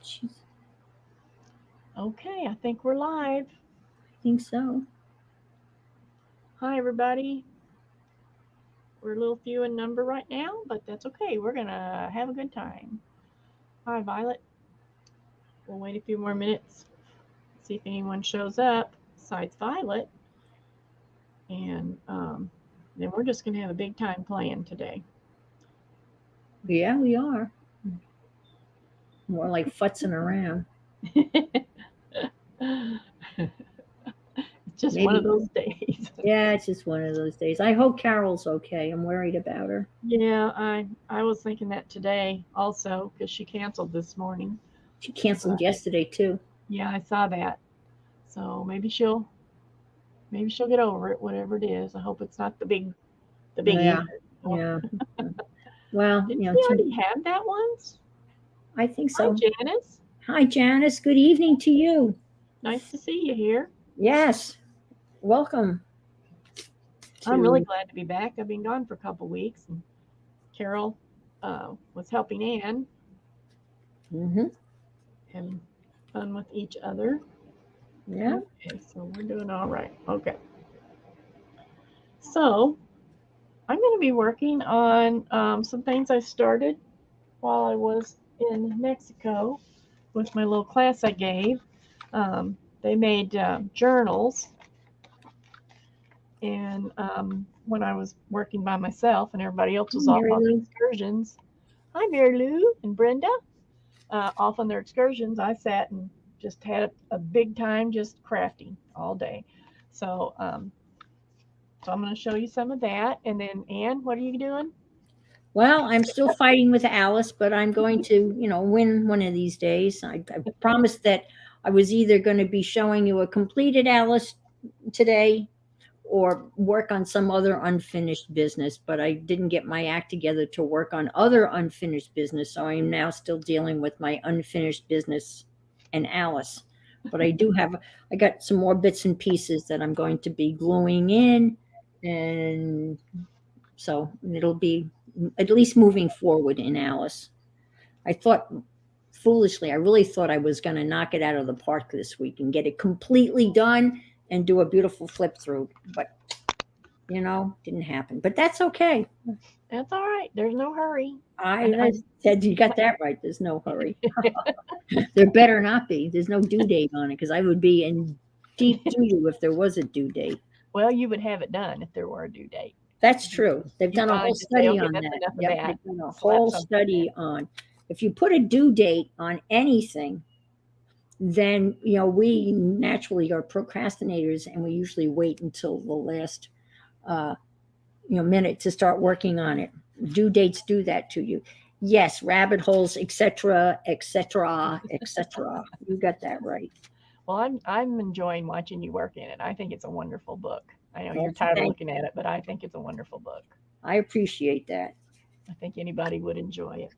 Jeez, Okay, I think we're live. I think so. Hi, everybody. We're a little few in number right now, but that's okay. We're going to have a good time. Hi, Violet. We'll wait a few more minutes, see if anyone shows up besides Violet. And then we're just going to have a big time playing today. Yeah, we are. More like futzing around. It's just one of Maybe. those days. Yeah, it's just one of those days. I hope Carol's okay. I'm worried about her. Yeah, I was thinking that today also because she canceled this morning. She canceled But yesterday too. yeah, I saw that. So maybe she'll get over it, whatever it is. I hope it's not the biggie. Yeah, yeah. Well, Didn't we too. already have that once? I think Hi, so. Janice. Hi, Janice. Good evening to you. Nice to see you here. Yes, welcome I'm really to. glad to be back. I've been gone for a couple weeks, and Carol was helping Ann, Hmm. having fun with each other. Yeah. Okay, so we're doing all right. Okay, so I'm going to be working on some things I started while I was in Mexico with my little class I gave. They made journals, and when I was working by myself and everybody else was off Mary on Lou. excursions, hi Mary Lou and Brenda, off on their excursions, I sat and just had a big time just crafting all day. So, so I'm going to show you some of that, and then Anne, what are you doing? Well, I'm still fighting with Alice, but I'm going to, win one of these days. I promised that I was either going to be showing you a completed Alice today or work on some other unfinished business, but I didn't get my act together to work on other unfinished business. So I'm now still dealing with my unfinished business and Alice. But I got some more bits and pieces that I'm going to be gluing in. And so it'll be at least moving forward in Alice. I thought foolishly, I really thought I was going to knock it out of the park this week and get it completely done and do a beautiful flip through. But didn't happen. But that's okay. That's all right. There's no hurry. And I said you got that right. There's no hurry. There better not be. There's no due date on it because I would be in deep doo doo if there was a due date. well, you would have it done if there were a due date. That's true. They've You done a whole finally just say, study okay, on that's that. enough of Yep, that. they've done a Slap whole something study in. on if you put a due date on anything, then we naturally are procrastinators and we usually wait until the last uh, minute to start working on it. Due dates do that to you. Yes, rabbit holes, etc., etc., etc. You got that right. Well, I'm enjoying watching you work in it. I think it's a wonderful book. I know Well, you're tired of thank looking at you. it, but I think it's a wonderful book. I appreciate that. I think anybody would enjoy it.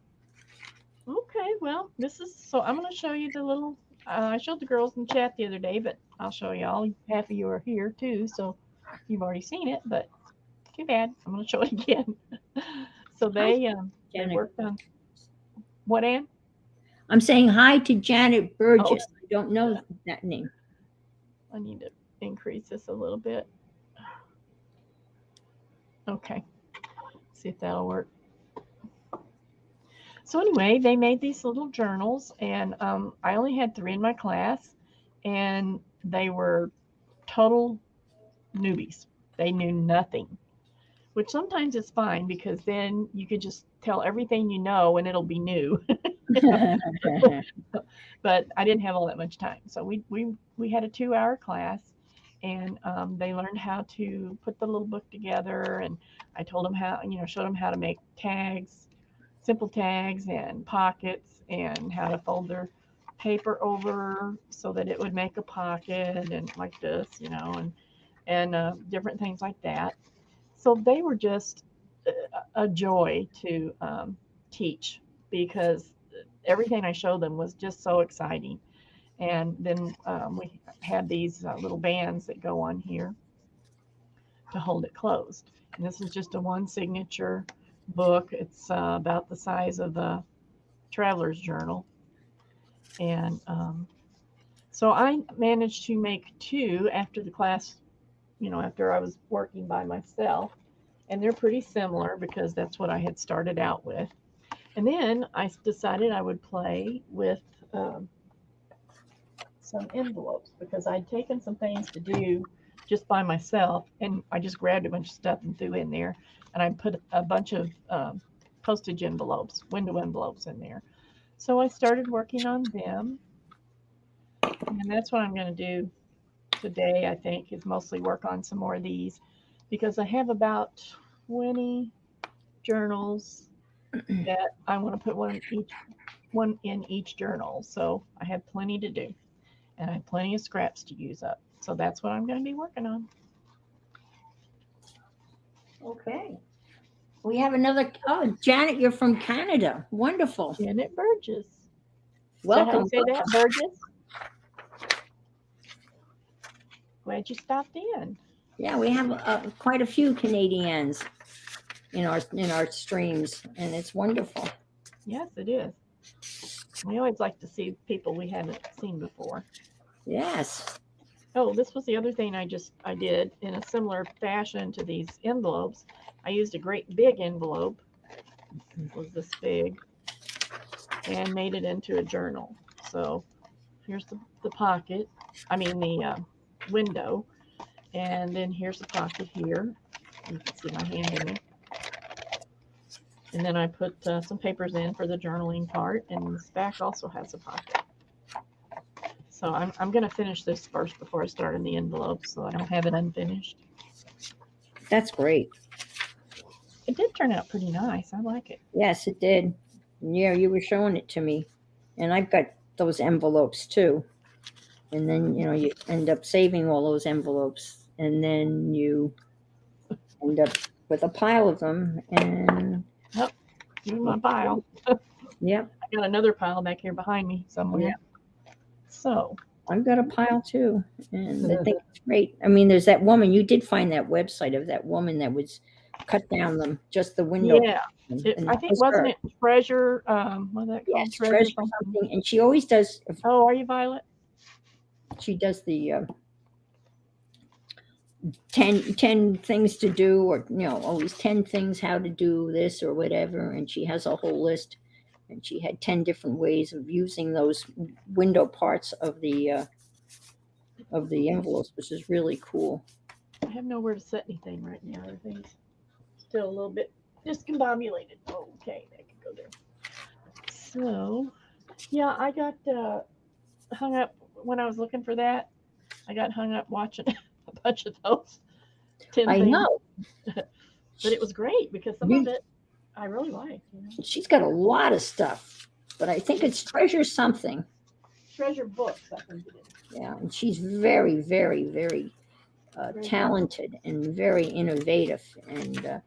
Okay, well, this is so I'm going to show you the little. I showed the girls in chat the other day, but I'll show y'all. Half of you are here too, so you've already seen it. But too bad. I'm going to show it again. So Hi, they Janet. worked on what, Ann? I'm saying hi to Janet Oh, Burgess. I don't know that name. I need to increase this a little bit. Okay, see if that'll work. So anyway, they made these little journals, and I only had three in my class, and they were total newbies. They knew nothing, which sometimes is fine because then you could just tell everything you know and it'll be new. But I didn't have all that much time, so we had a 2 hour class, and they learned how to put the little book together, and I told them how, showed them how to make tags, simple tags and pockets, and how to fold their paper over so that it would make a pocket and like this, and different things like that. So they were just a joy to teach because everything I showed them was just so exciting. And then we had these little bands that go on here to hold it closed. And this is just a one signature book. It's about the size of a traveler's journal. And so I managed to make two after the class, after I was working by myself. And they're pretty similar because that's what I had started out with. And then I decided I would play with um, some envelopes because I'd taken some things to do just by myself, and I just grabbed a bunch of stuff and threw in there, and I put a bunch of postage envelopes, window envelopes in there. So I started working on them, and that's what I'm going to do today. I think is mostly work on some more of these because I have about 20 journals that I want to put one in each journal. So I have plenty to do, and I have plenty of scraps to use up. So that's what I'm going to be working on. Okay. We have another. Oh, Janet, you're from Canada. Wonderful. Janet Burgess. Is that how you Welcome. say that? Burgess? Glad you stopped in. Yeah, we have quite a few Canadians in our streams, and it's wonderful. Yes, it is. We always like to see people we haven't seen before. Yes. Oh, this was the other thing I did in a similar fashion to these envelopes. I used a great big envelope, it was this big, and made it into a journal. So here's the pocket, I mean the window, and then here's the pocket here. You can see my hand in it. And then I put some papers in for the journaling part, and this back also has a pocket. So I'm going to finish this first before I start in the envelope so I don't have it unfinished. That's great. It did turn out pretty nice. I like it. Yes, it did. Yeah, you were showing it to me, and I've got those envelopes too. And then you end up saving all those envelopes, and then you end up with a pile of them. And Yep, here's my pile. yep, I got another pile back here behind me somewhere. Yeah. So I've got a pile too, and I think it's great. I mean, there's that woman. You did find that website of that woman that was cut down just the window. yeah, And I that think was wasn't her. it Treasure? What is that called? Yes, Treasure treasure something. something, and she always does. Oh, are you Violet? She does the 10 things to do, or always 10 things how to do this or whatever, and she has a whole list, and she had 10 different ways of using those window parts of the envelopes, which is really cool. I have nowhere to set anything right now. Everything's still a little bit discombobulated. Okay, that could go there. So, yeah, I got hung up when I was looking for that. I got hung up watching a bunch of those 10 I things. know. But it was great because some of it I really liked. She's got a lot of stuff, but I think it's treasure something. Treasure books, I think it is. Yeah, and she's very, very, very talented and very innovative, and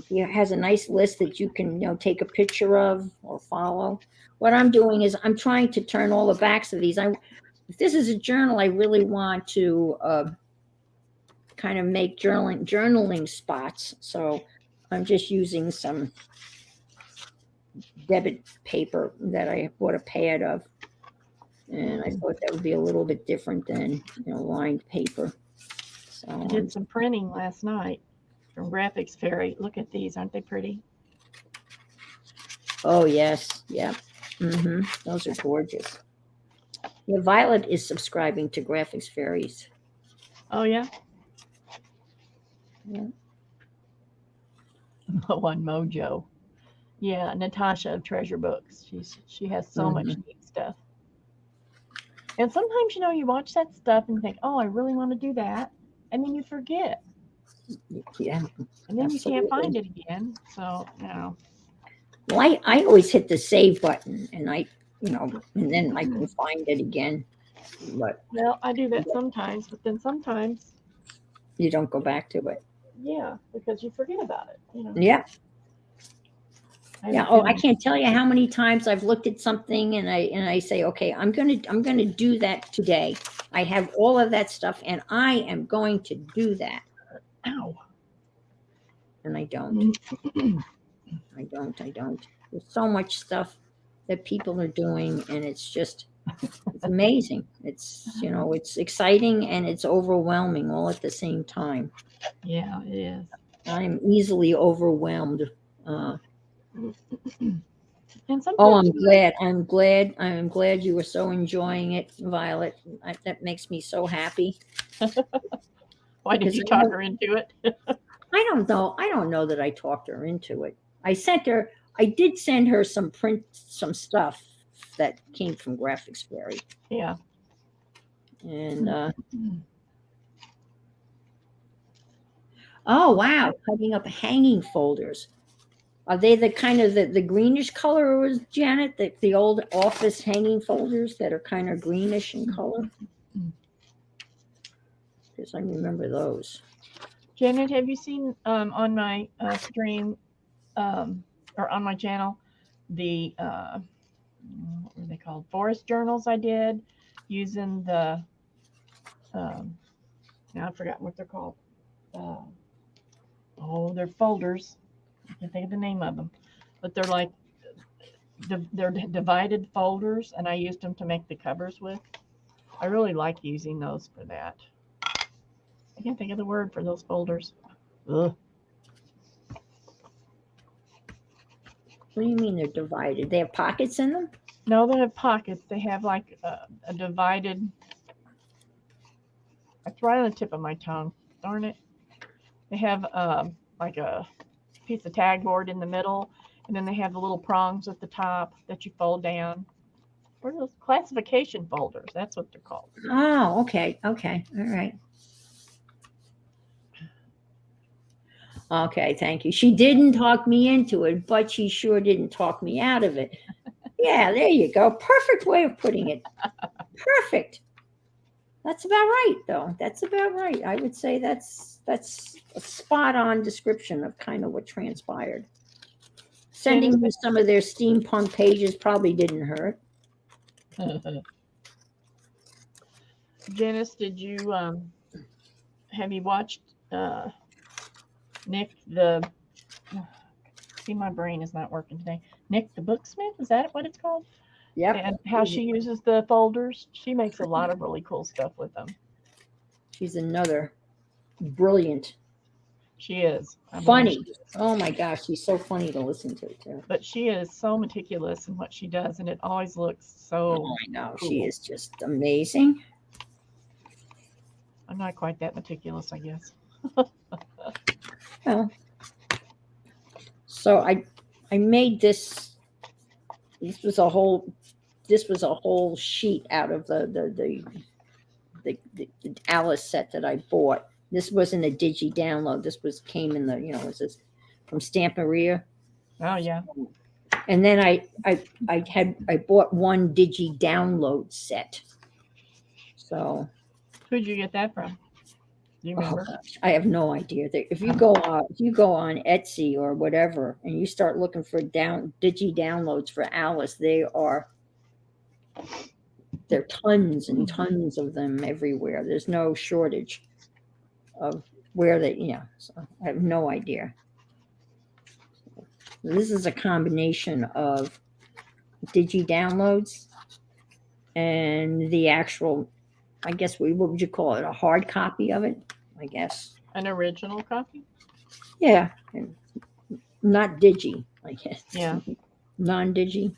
she has a nice list that you can take a picture of or follow. What I'm doing is I'm trying to turn all the backs of these. If this is a journal, I really want to kind of make journaling spots. So I'm just using some debit paper that I bought a pad of, and I thought that would be a little bit different than lined paper. So I did some printing last night from Graphics Fairy. Look at these, aren't they pretty? Oh yes, yeah, those are gorgeous. Yeah, Violet is subscribing to Graphics Fairies. Oh yeah. Yeah. One Mojo. Yeah, Natasha of Treasure Books. She has so much neat stuff. And sometimes you watch that stuff and think, oh, I really want to do that, and then you forget. Yeah. And then Absolutely. you can't find it again. So Well, I always hit the save button, and and then I can find it again. But well, I do that sometimes, but then sometimes you don't go back to it. Yeah, because you forget about it. Yeah. Yeah. Oh, I Been- can't tell you how many times I've looked at something and I say, okay, I'm gonna do that today. I have all of that stuff, and I am going to do that. Ow. And I don't. I don't. There's so much stuff. that people are doing, and it's amazing. It's exciting and it's overwhelming all at the same time. Yeah, it is. I'm easily overwhelmed. Uh, And oh, sometimes, I'm glad you were so enjoying it, Violet. That makes me so happy why did because you talk her into it? I don't know. I don't know that I talked her into it. I did send her some stuff that came from Graphics Fairy. Yeah. And oh wow, cutting up hanging folders. Are they the kind of the greenish color, or was Janet the old office hanging folders that are kind of greenish in color? Because I remember those. Janet, have you seen on my stream or on my channel the what were they called? Forest journals I did using the um, now I forgot what they're called. Uh, oh, they're folders. I can't think of the name of them, but they're like they're divided folders, and I used them to make the covers with. I really like using those for that. I can't think of the word for those folders. Ugh. What do you mean they're divided? They have pockets in them? No, they have pockets. They have like a divided. It's right on the tip of my tongue. Darn it. They have like a piece of tag board in the middle, and then they have the little prongs at the top that you fold down. What are those classification folders? That's what they're called. Oh, okay, okay, all right. Okay, thank you. She didn't talk me into it, but she sure didn't talk me out of it. Yeah, there you go. Perfect way of putting it. Perfect. That's about right, though. That's about right. I would say that's a spot on description of kind of what transpired. Janice, Sending you some of their steampunk pages probably didn't hurt. Janice, did you have you watched Nick the? See, my brain is not working today. Nick the Booksmith, is that what it's called? Yep. And how she uses the folders. She makes a lot of really cool stuff with them. She's another brilliant, She is. I believe she funny. is. Oh my gosh, she's so funny to listen to too. But she is so meticulous in what she does, and it always looks Oh, so I know. She cool. is just amazing. I'm not quite that meticulous, I guess. Well, so I made this. This was a whole this was a whole sheet out of the Alice set that I bought. This wasn't a digi download. This was came in the was this from Stamperia. Oh yeah. And then I bought one digi download set. So Who'd you get that from? Do you oh remember? gosh, I have no idea. If you go on Etsy or whatever and you start looking for digi downloads for Alice, there are tons and tons of them everywhere. There's no shortage of where so I have no idea. This is a combination of digi downloads and the actual, I guess what would you call it? A hard copy of it, I guess. An original copy? Yeah. And not digi, I guess. Yeah. Non-digi.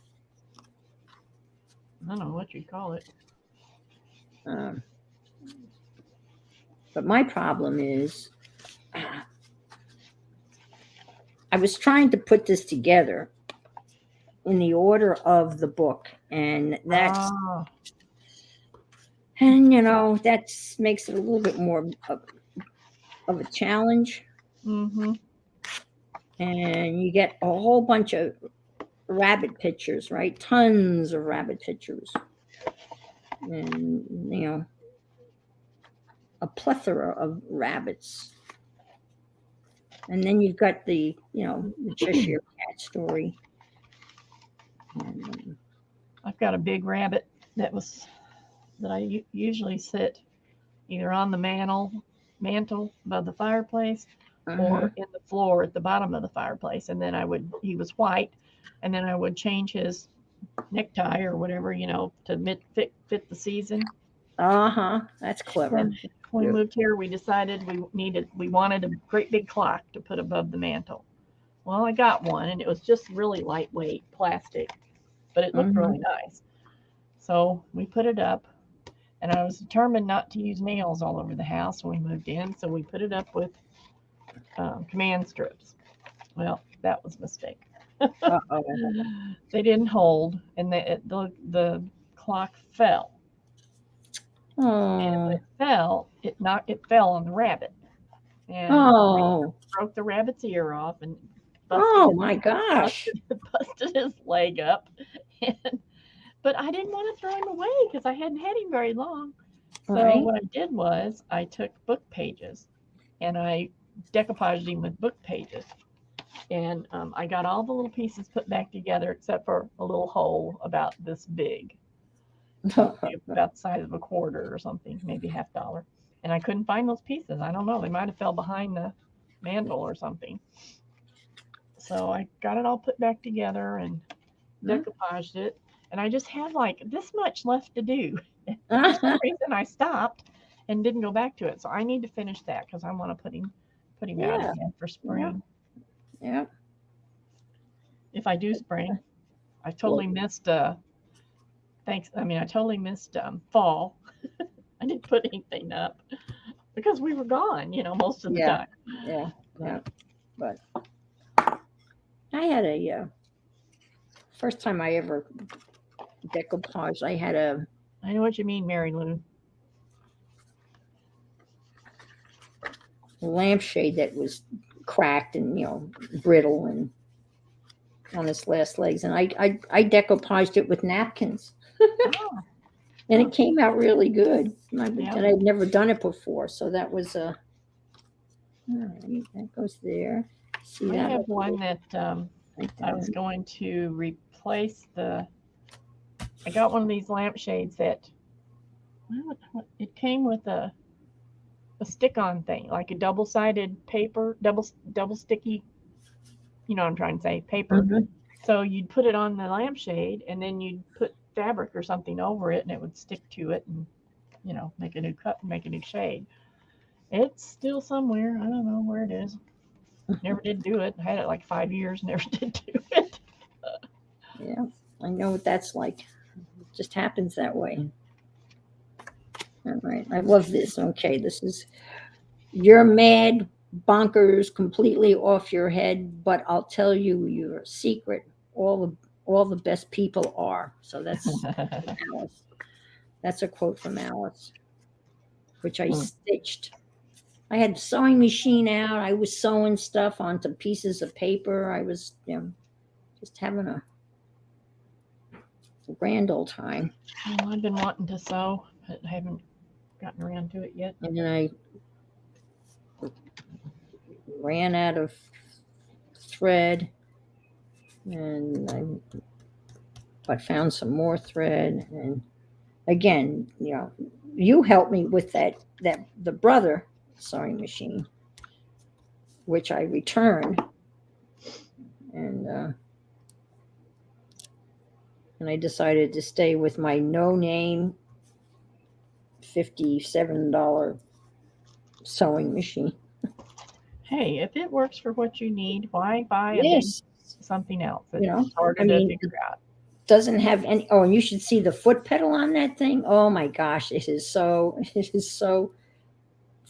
I don't know what you'd call it. But my problem is I was trying to put this together in the order of the book, and that's and that makes it a little bit more of a challenge. Mm-hmm. And you get a whole bunch of rabbit pictures, right? Tons of rabbit pictures, and a plethora of rabbits. And then you've got the Cheshire Cat story. And, I've got a big rabbit that I usually sit either on the mantle above the fireplace or in the floor at the bottom of the fireplace. And then he was white, and then I would change his necktie or whatever, to fit the season. Uh-huh. That's clever. When we Yep. moved here, we decided we wanted a great big clock to put above the mantle. Well, I got one, and it was just really lightweight plastic, but it looked Mhm. really nice. So we put it up, and I was determined not to use nails all over the house when we moved in, so we put it up with command strips. Well, that was a mistake. Uh-oh. They didn't hold, and the clock fell. And when Oh. it fell, it fell on the rabbit and Oh. broke the rabbit's ear off and busted Oh his my gosh. busted, busted his leg up. And, but I didn't want to throw him away because I hadn't had him very long. So Right? what I did was I took book pages and I decoupaged him with book pages. And I got all the little pieces put back together except for a little hole about this big, probably about the size of a quarter or something, maybe $half. And I couldn't find those pieces. I don't know. They might have fell behind the mantle or something. So I got it all put back together and decoupaged it. And I just had like this much left to do. For some reason, I stopped and didn't go back to it. So I need to finish that because I want to put him out Yeah. again for Yeah. spring. Yeah. If I do spring, I Well, totally missed thanks. I mean, I totally missed fall. I didn't put anything up because we were gone, most of the yeah. time. Yeah. But Yeah. But I had a first time I ever decoupage. I had a I know what you mean, Mary Lou. lampshade that was cracked and brittle and on its last legs, and I decoupaged it with napkins, Oh, and huh. it came out really good. Yeah. And I'd never done it before, so that was a all right. That goes there. See I that have like, one that like I was that. going to replace the. I got one of these lampshades that it came with a stick-on thing, like a double-sided paper, double sticky. You know what I'm trying to say, paper. Mhm. So you'd put it on the lampshade, and then you'd put fabric or something over it, and it would stick to it, and make a new cut, and make a new shade. It's still somewhere. I don't know where it is. Never did do it. I had it like 5 years. Never did do it. Yeah, I know what that's like. It just happens that way. All right, I love this. Okay, this is you're mad, bonkers, completely off your head, but I'll tell you your secret. All the best people are. So that's Alice. That's a quote from Alice, which I stitched. I had the sewing machine out. I was sewing stuff onto pieces of paper. I was, just having a grand old time. Well, I've been wanting to sew, but I haven't gotten around to it yet. And then I ran out of thread, and I found some more thread. And again, you helped me with that the brother sewing machine, which I returned, and uh, and I decided to stay with my no name $57 sewing machine. Hey, if it works for what you need, why buy a big Yes, something else? you know, It's harder I to mean, figure out. doesn't have any. Oh, and you should see the foot pedal on that thing. Oh my gosh, it is so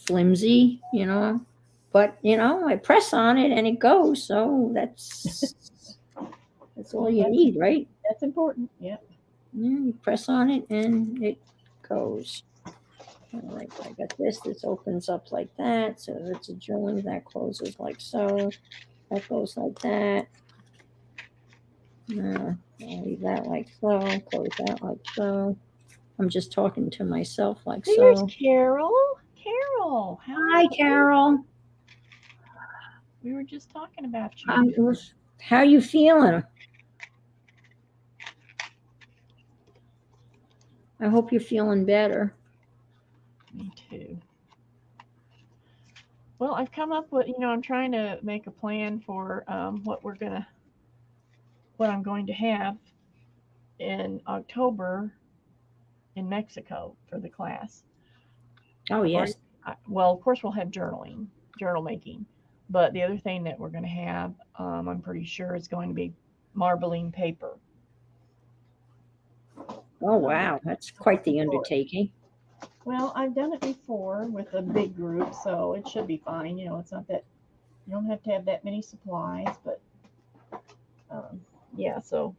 flimsy. But I press on it and it goes. So that's all Well, you that's need, right? that's important. Yep. Yeah, you press on it and it goes. All right, I got this. This opens up like that. So it's a join. That closes like so. That goes like that. I'll leave that like so. Close that like so. I'm just talking to myself like There's so. Carol. Carol, how are Hi, you? Carol. We were just talking about How, you. how you feeling? I hope you're feeling better. Me too. Well, I've come up with, I'm trying to make a plan for what I'm going to have in October in Mexico for the class. Oh, I've already, yes. well, of course, we'll have journal making, but the other thing that we're going to have, I'm pretty sure, is going to be marbling paper. Oh, So wow. That's I'm quite looking the forward. undertaking. Well, I've done it before with a big group, so it should be fine. It's not that you don't have to have that many supplies, but um, yeah. So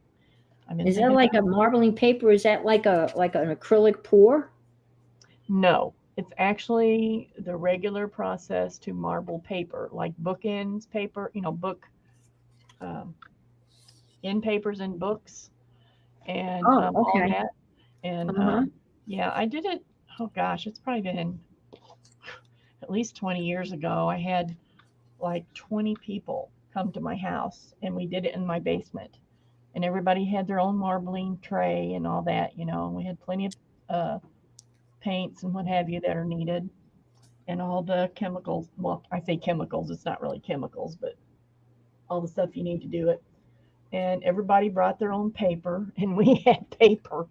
I've been Is that thinking like about a marbling paper? Is that like an acrylic pour? no. It's actually the regular process to marble paper, like bookends paper. Book um, end papers in books and Oh, all okay. that. And Uh-huh. yeah, I did it. Oh gosh, it's probably been at least 20 years ago. I had like 20 people come to my house and we did it in my basement. And everybody had their own marbling tray and all that. We had plenty of uh, paints and what have you that are needed and all the chemicals. Well, I say chemicals, it's not really chemicals, but all the stuff you need to do it. And everybody brought their own paper, and we had paper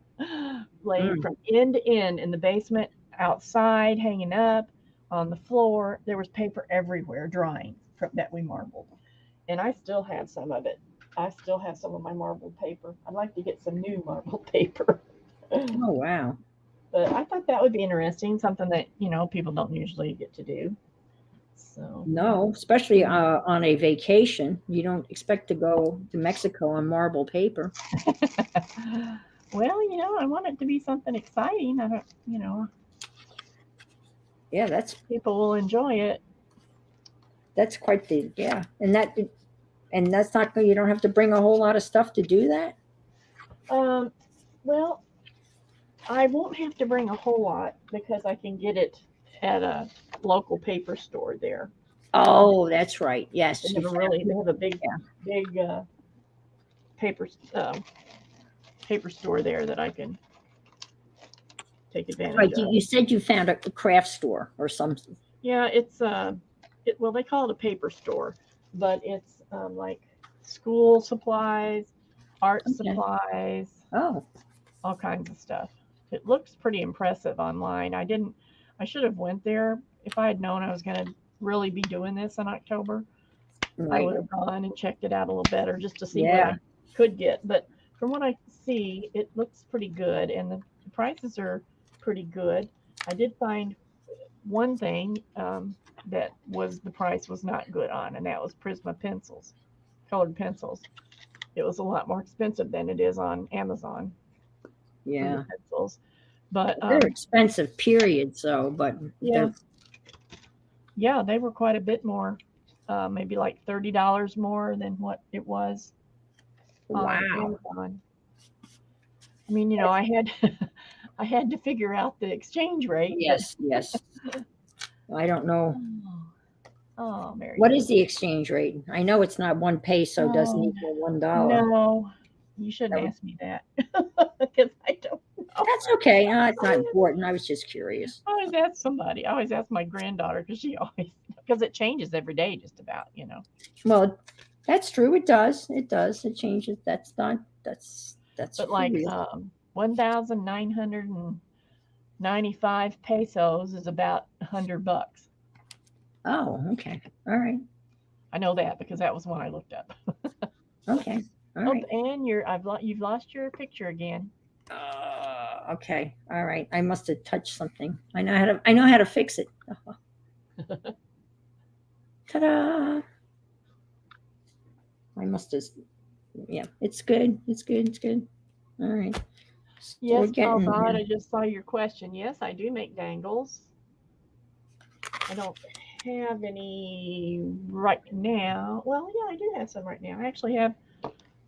laid Mm. from end to end in the basement, outside, hanging up on the floor. There was paper everywhere drying from that we marbled, and I still have some of it. I still have some of my marbled paper. I'd like to get some new marbled paper. Oh, wow. But I thought that would be interesting, something that people don't usually get to do. So, No, especially on a vacation. You don't expect to go to Mexico on marble paper. well, I want it to be something exciting. I don't, Yeah, people will enjoy it. that's quite the yeah. And that's not you don't have to bring a whole lot of stuff to do that. Um, well, I won't have to bring a whole lot because I can get it at a local paper store there. Oh, that's right. They Yes, you have a found really, they have a big, yeah. big paper paper store there that I can take That's advantage right. of. You said you found a craft store or something. Yeah, it's well they call it a paper store, but it's like school supplies, art Okay. supplies, Oh, all kinds of stuff. It looks pretty impressive online. I should have went there if I had known I was going to really be doing this in October. I right. would have gone and checked it out a little better just to see what Yeah. I could get. But from what I see, it looks pretty good and the prices are pretty good. I did find one thing that was the price was not good on, and that was Prisma pencils, colored pencils. It was a lot more expensive than it is on Amazon for the Yeah. pencils. But They're expensive, period. So, but yeah, they're yeah, they were quite a bit more, maybe like $30 more than what it was on wow. Amazon. I mean, I had I had to figure out the exchange rate, but Yes, yes. I don't know. oh, oh, Mary What Lou. is the exchange rate? I know it's not 1 peso doesn't Oh, equal $1. no, you shouldn't That would, ask me that because I don't know. that's okay. It's not I important. I was just curious. always ask somebody. I always ask my granddaughter because she always because it changes every day, just about. Well, that's true. It does. It does. It changes. That's But for like real. 1,995 pesos is about $100. Oh, okay. All right. I know that because that was one I looked up. Okay. All Oh, right. and you've lost your picture again. Okay. All right. I must have touched something. I know how to fix it. Ta-da! I must have yeah, it's good. It's good. It's good. All right. So we're Yes, Paul getting God, there. I just saw your question. Yes, I do make dangles. I don't have any right now. Well, yeah, I do have some right now. I actually have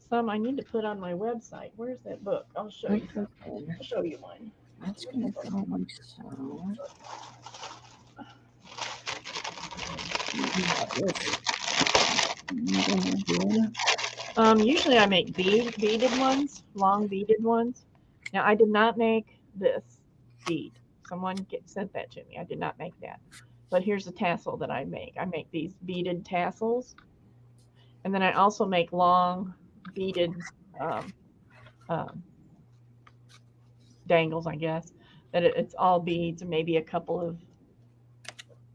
some I need to put on my website. Where's that book? I'll show That's you okay. something. I'll show you one. That's gonna go like so. About this. Yeah. Usually I make beaded ones, long beaded ones. Now I did not make this bead. Sent that to me. I did not make that. But here's the tassel that I make. I make these beaded tassels, and then I also make long beaded um, um, dangles, I guess. That it's all beads and maybe a couple of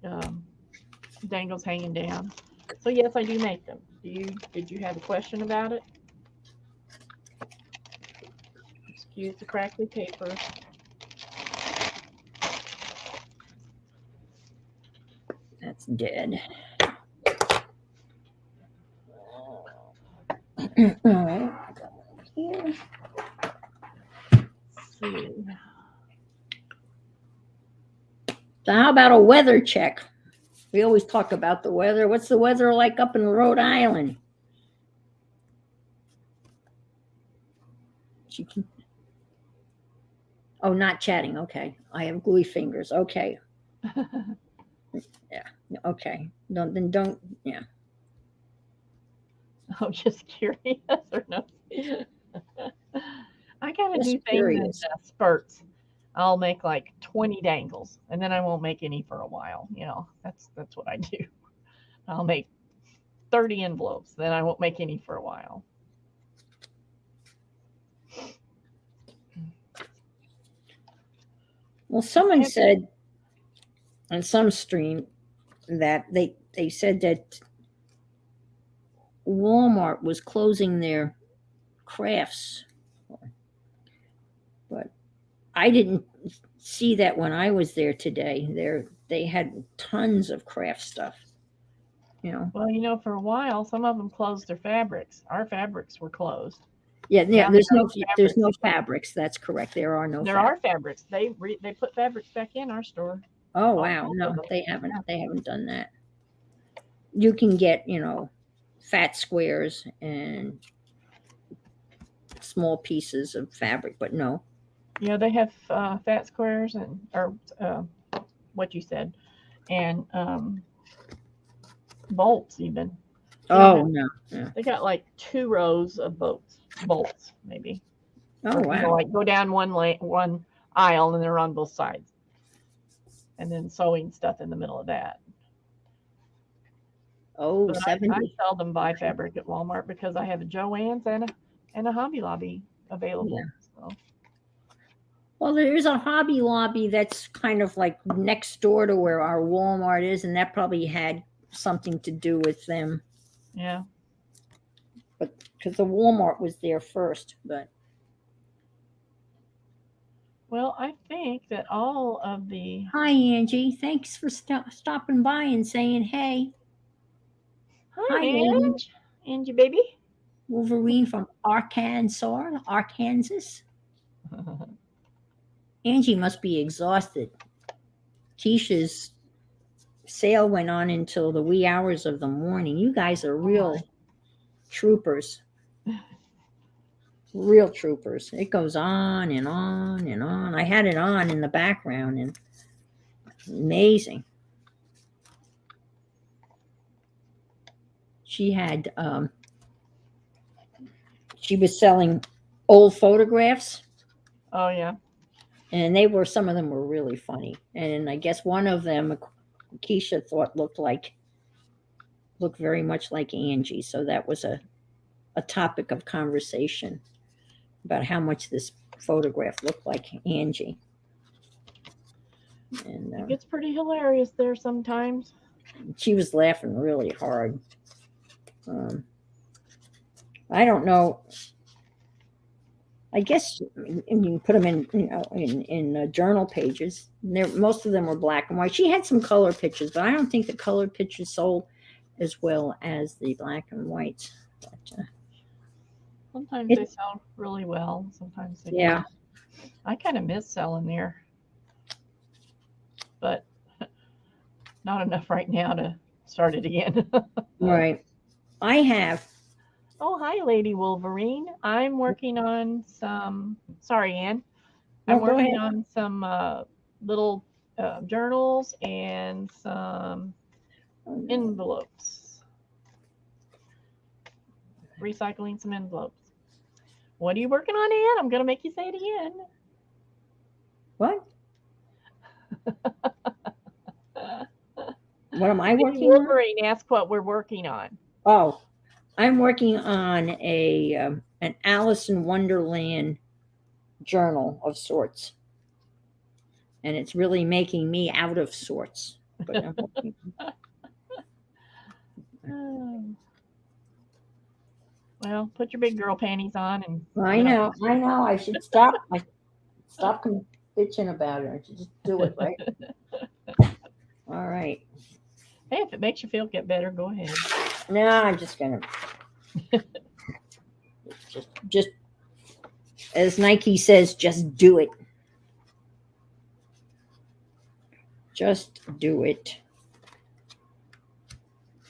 um, dangles hanging down. So yes, I do make them. Did you have a question about it? Excuse the crackly paper. That's dead. All right. Here. Let's see. So how about a weather check? We always talk about the weather. What's the weather like up in Rhode Island? Oh, not chatting. Okay. I have gluey fingers. Okay. Yeah. Okay. Don't. Yeah. I'm just curious or no. I gotta Just do things in curious. spurts. I'll make like 20 dangles, and then I won't make any for a while. That's what I do. I'll make 30 envelopes, then I won't make any for a while. Well, someone said on some stream that they said that Walmart was closing their crafts, but I didn't see that when I was there today. They had tons of craft stuff. Well, for a while, some of them closed their fabrics. Our fabrics were closed. Yeah. Now they got There's fabrics no again. fabrics. That's correct. There are no There fabrics. are fabrics. They put fabrics back in our store. Oh wow, Both of no, them. they haven't. Yeah. They haven't done that. You can get fat squares and small pieces of fabric, but no. Yeah, they have fat squares or what you said, and bolts even. They don't Oh have. no. Yeah. They got like 2 rows of bolts maybe, Oh or wow. like go down one aisle and they're on both sides, and then sewing stuff in the middle of that. Oh, But I 70. seldom buy fabric at Walmart because I have a Joann's and a Hobby Lobby Yeah. available. So Well, there's a Hobby Lobby that's kind of like next door to where our Walmart is, and that probably had something to do with them. yeah. But because the Walmart was there first, but Well, I think that all of the hi Angie, thanks for stopping by and saying hey. hi Hi, lady. Angie baby. Wolverine from Arkansas. Angie must be exhausted. Keisha's sale went on until the wee hours of the morning. You guys are Oh my. real troopers. Real troopers. It goes on and on and on. I had it on in the background and amazing. She had she was selling old photographs, Oh yeah. and some of them were really funny. And I guess one of them Keisha thought looked very much like Angie. So that was a topic of conversation about how much this photograph looked like Angie. And It gets pretty hilarious there sometimes. she was laughing really hard. I don't know. I guess you can put them in journal pages. Most of them were black and white. She had some color pictures, but I don't think the color pictures sold as well as the black and whites. But, Sometimes they sell really well. Sometimes they yeah. don't. I kind of miss selling there, but not enough right now to start it again. Right. I have. Oh, hi, Lady Wolverine. I'm working on some. Sorry, Anne. I'm No, go working ahead. on some little journals and some Oh, no. envelopes. Recycling some envelopes. What are you working on, Anne? I'm going to make you say it again. What? What am I Lady working on? Wolverine asked what we're working on. Oh, I'm working on an Alice in Wonderland journal of sorts, and it's really making me out of sorts. But I'm hoping- Oh, well, put your big girl panties on and I get on. know, I know. I should stop. I stop bitching about it. I should just do it, right? All right. Hey, if it makes you feel get better, go ahead. No, I'm just gonna just as Nike says, just do it. Just do it.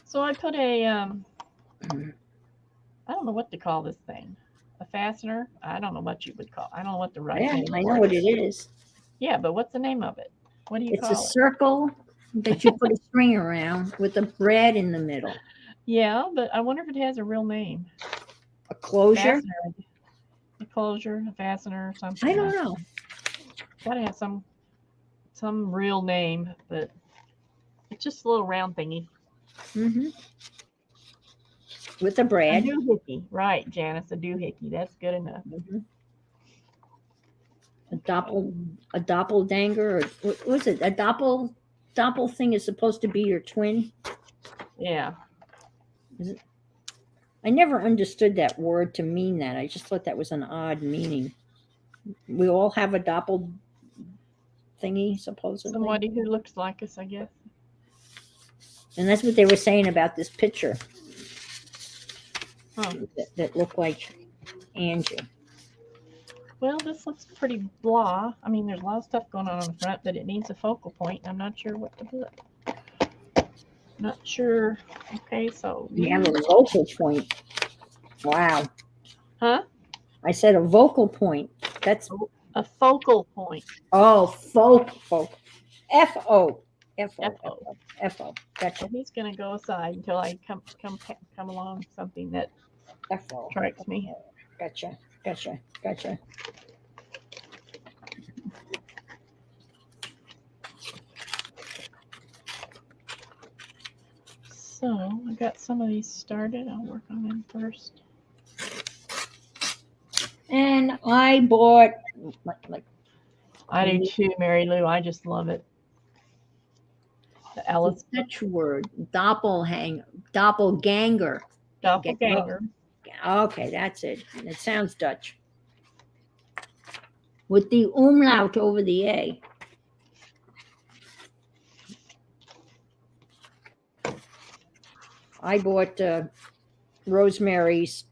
So I put I don't know what to call this thing. A fastener? I don't know what you would call. I don't know what the right Yeah, name I know for it what is. it is. Yeah, but what's the name of it? What do you It's a call it? circle that you put a string around with a thread in the middle. Yeah, but I wonder if it has a real name. A closure? Fastener, a closure, a fastener, I something. don't know. Gotta have some real name, but it's just a little round thingy. Hmm. With a A brad. doohickey, right, Janice? A doohickey. That's good enough. Hmm. A Okay. doppelganger, or what was it? A doppel thing is supposed to be your twin. Yeah. Is it? I never understood that word to mean that. I just thought that was an odd meaning. We all have a doppel thingy, supposedly. Somebody who looks like us, I guess. And that's what they were saying about this picture Huh. that looked like Angie. Well, this looks pretty blah. I mean, there's a lot of stuff going on the front, but it needs a focal point. I'm not sure what to put. Not sure. Okay, so We have you, a vocal point. Wow. huh? I said a vocal point. That's A focal point. oh folk. F-O. F-O. F-O. F-O. F-O. Gotcha. So he's gonna go aside until I come along with something that F-O. strikes me. Gotcha. So I got some of these started. I'll work on them first. And I bought like I do too, Mary Lou. I just love it. The the Alice Dutch word doppelganger. doppelganger. Okay, that's it. It sounds Dutch with the umlaut over the A. I bought Rosemary's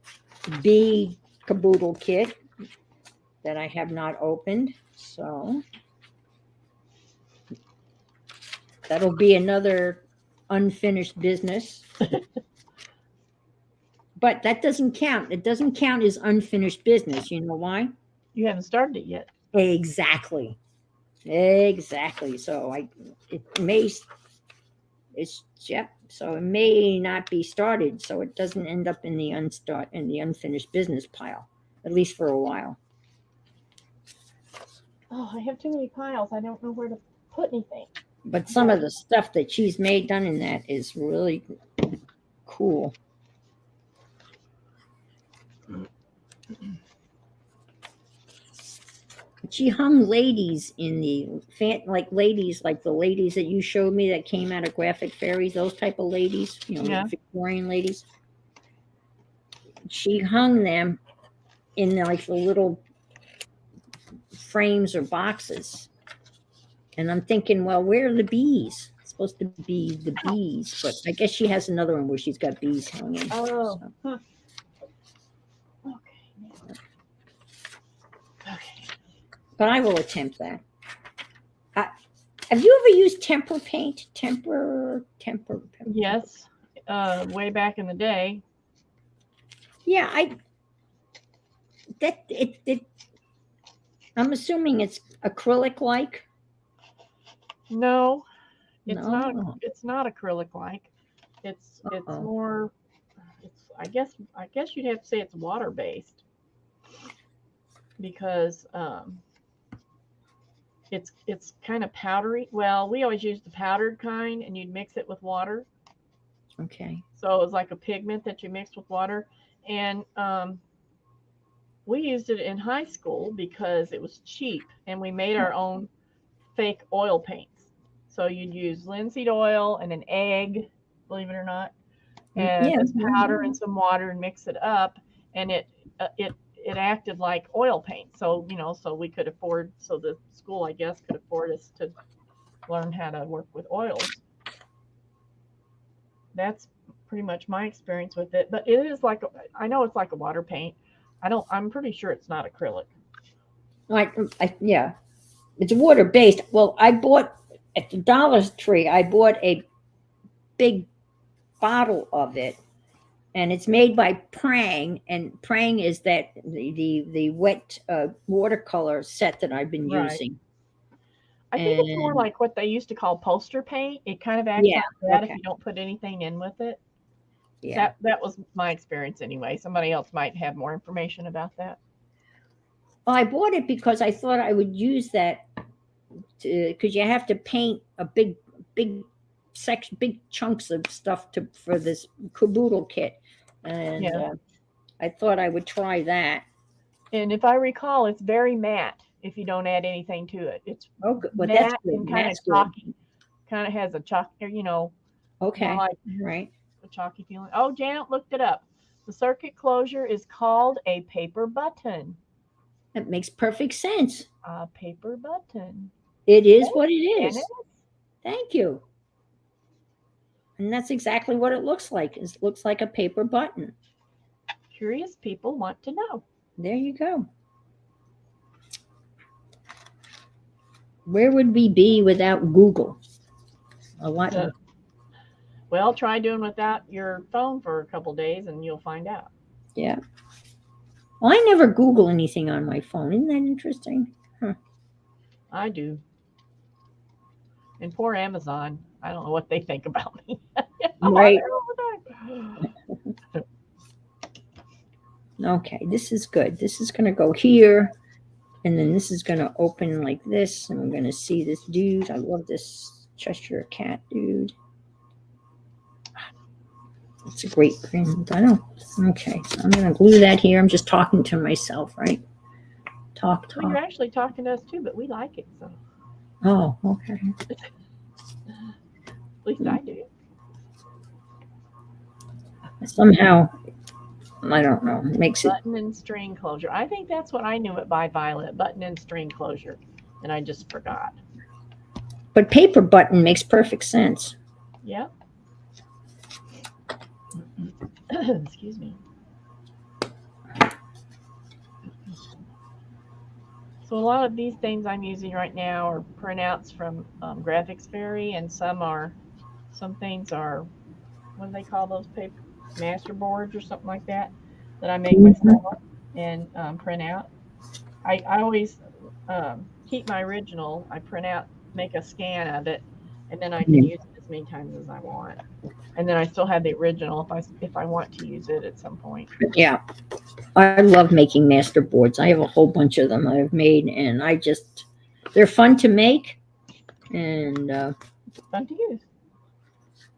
bee caboodle kit that I have not opened. So that'll be another unfinished business. But that doesn't count. It doesn't count as unfinished business. You know why? You haven't started it yet. Exactly. So it may, it's, yep. So it may not be started. So it doesn't end up in the unfinished business pile, at least for a while. Oh, I have too many piles. I don't know where to put anything. But some of the stuff that she's done in that is really cool. She hung ladies in the like the ladies that you showed me that came out of Graphic Fairies, those type of ladies, Yeah. Victorian ladies. She hung them in like the little frames or boxes. And I'm thinking, well, where are the bees? It's supposed to be the bees, but I guess she has another one where she's got bees hanging. Oh. So. Huh. Okay. Okay. But I will attempt that. Have you ever used temper paint? Temper. Yes. Way back in the day. Yeah, I'm assuming it's acrylic like. No, it's not. No. It's not acrylic like. It's Uh-oh. more. It's. I guess you'd have to say it's water based because it's kind of powdery. Well, we always use the powdered kind, and you'd mix it with water. Okay. So it was like a pigment that you mixed with water, and we used it in high school because it was cheap, and we made our own fake oil paints. So you'd use linseed oil and an egg, believe it or not, and Yeah. this powder and some water and mix it up, and it acted like oil paint. So so we could afford, so the school I guess could afford us to learn how to work with oils. That's pretty much my experience with it. But it is like I know it's like a water paint. I'm pretty sure it's not acrylic. Like, yeah, it's water based. Well, I bought at the Dollar Tree. I bought a big bottle of it, and it's made by Prang. And Prang is that the wet watercolor set that I've been Right. using. I think it's more And like what they used to call poster paint. It kind of acts yeah, like that if okay, you don't put anything in with it. yeah. That was my experience anyway. Somebody else might have more information about that. Well, I bought it because I thought I would use that because you have to paint a big section, big chunks of stuff to for this caboodle kit, and Yeah. I thought I would try that. And if I recall, it's very matte if you don't add anything to it. It's Oh, good. Well, that's matte good. and kind of That's good. chalky. Kind of has a chalk, more Okay, like all right. a chalky feeling. Oh, Janet looked it up. The circuit closure is called a paper button. That makes perfect sense. A paper button. It is Thank what it you, Janet. is. Thank you. And that's exactly what it looks like. It looks like a paper button. Curious people want to know. There you go. Where would we be without Google? A lot. Uh, well, try doing without your phone for a couple days and you'll find out. Yeah. Well, I never Google anything on my phone. Isn't that interesting? Huh. I do. And poor Amazon. I don't know what they think about me. I'm on Right. there all the time. Okay. This is good. This is going to go here. And then this is going to open like this. And we're going to see this dude. I love this Cheshire cat dude. It's a great print. I don't. Okay. So I'm going to glue that here. I'm just talking to myself, right? Talk, Well, you're talk. actually talking to us too, but we like it, so Oh, okay. at least I do. Somehow, I don't know. It makes it. Button and string closure. I think that's what I knew it by, Violet. Button and string closure, and I just forgot. But paper button makes perfect sense. Yeah. Excuse me. So a lot of these things I'm using right now are printouts from Graphics Fairy, and some things are, what do they call those paper master boards or something like that I make myself and print out. I always keep my original. I print out, make a scan of it, and then I can use it as many times as I want. And then I still have the original if I want to use it at some point. Yeah. I love making master boards. I have a whole bunch of them I've made, and they're fun to make, and Fun to use.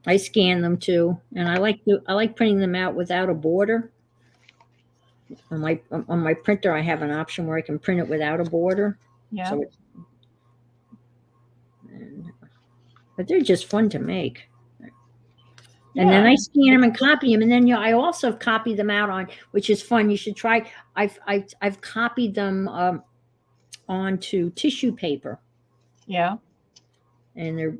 I scan them too. And I like printing them out without a border. On my printer, I have an option where I can print it without a border. Yeah. So but they're just fun to make. And then I scan them and copy them, and then I also copy them out on, which is fun. You should try. I've copied them onto tissue paper. Yeah. And they're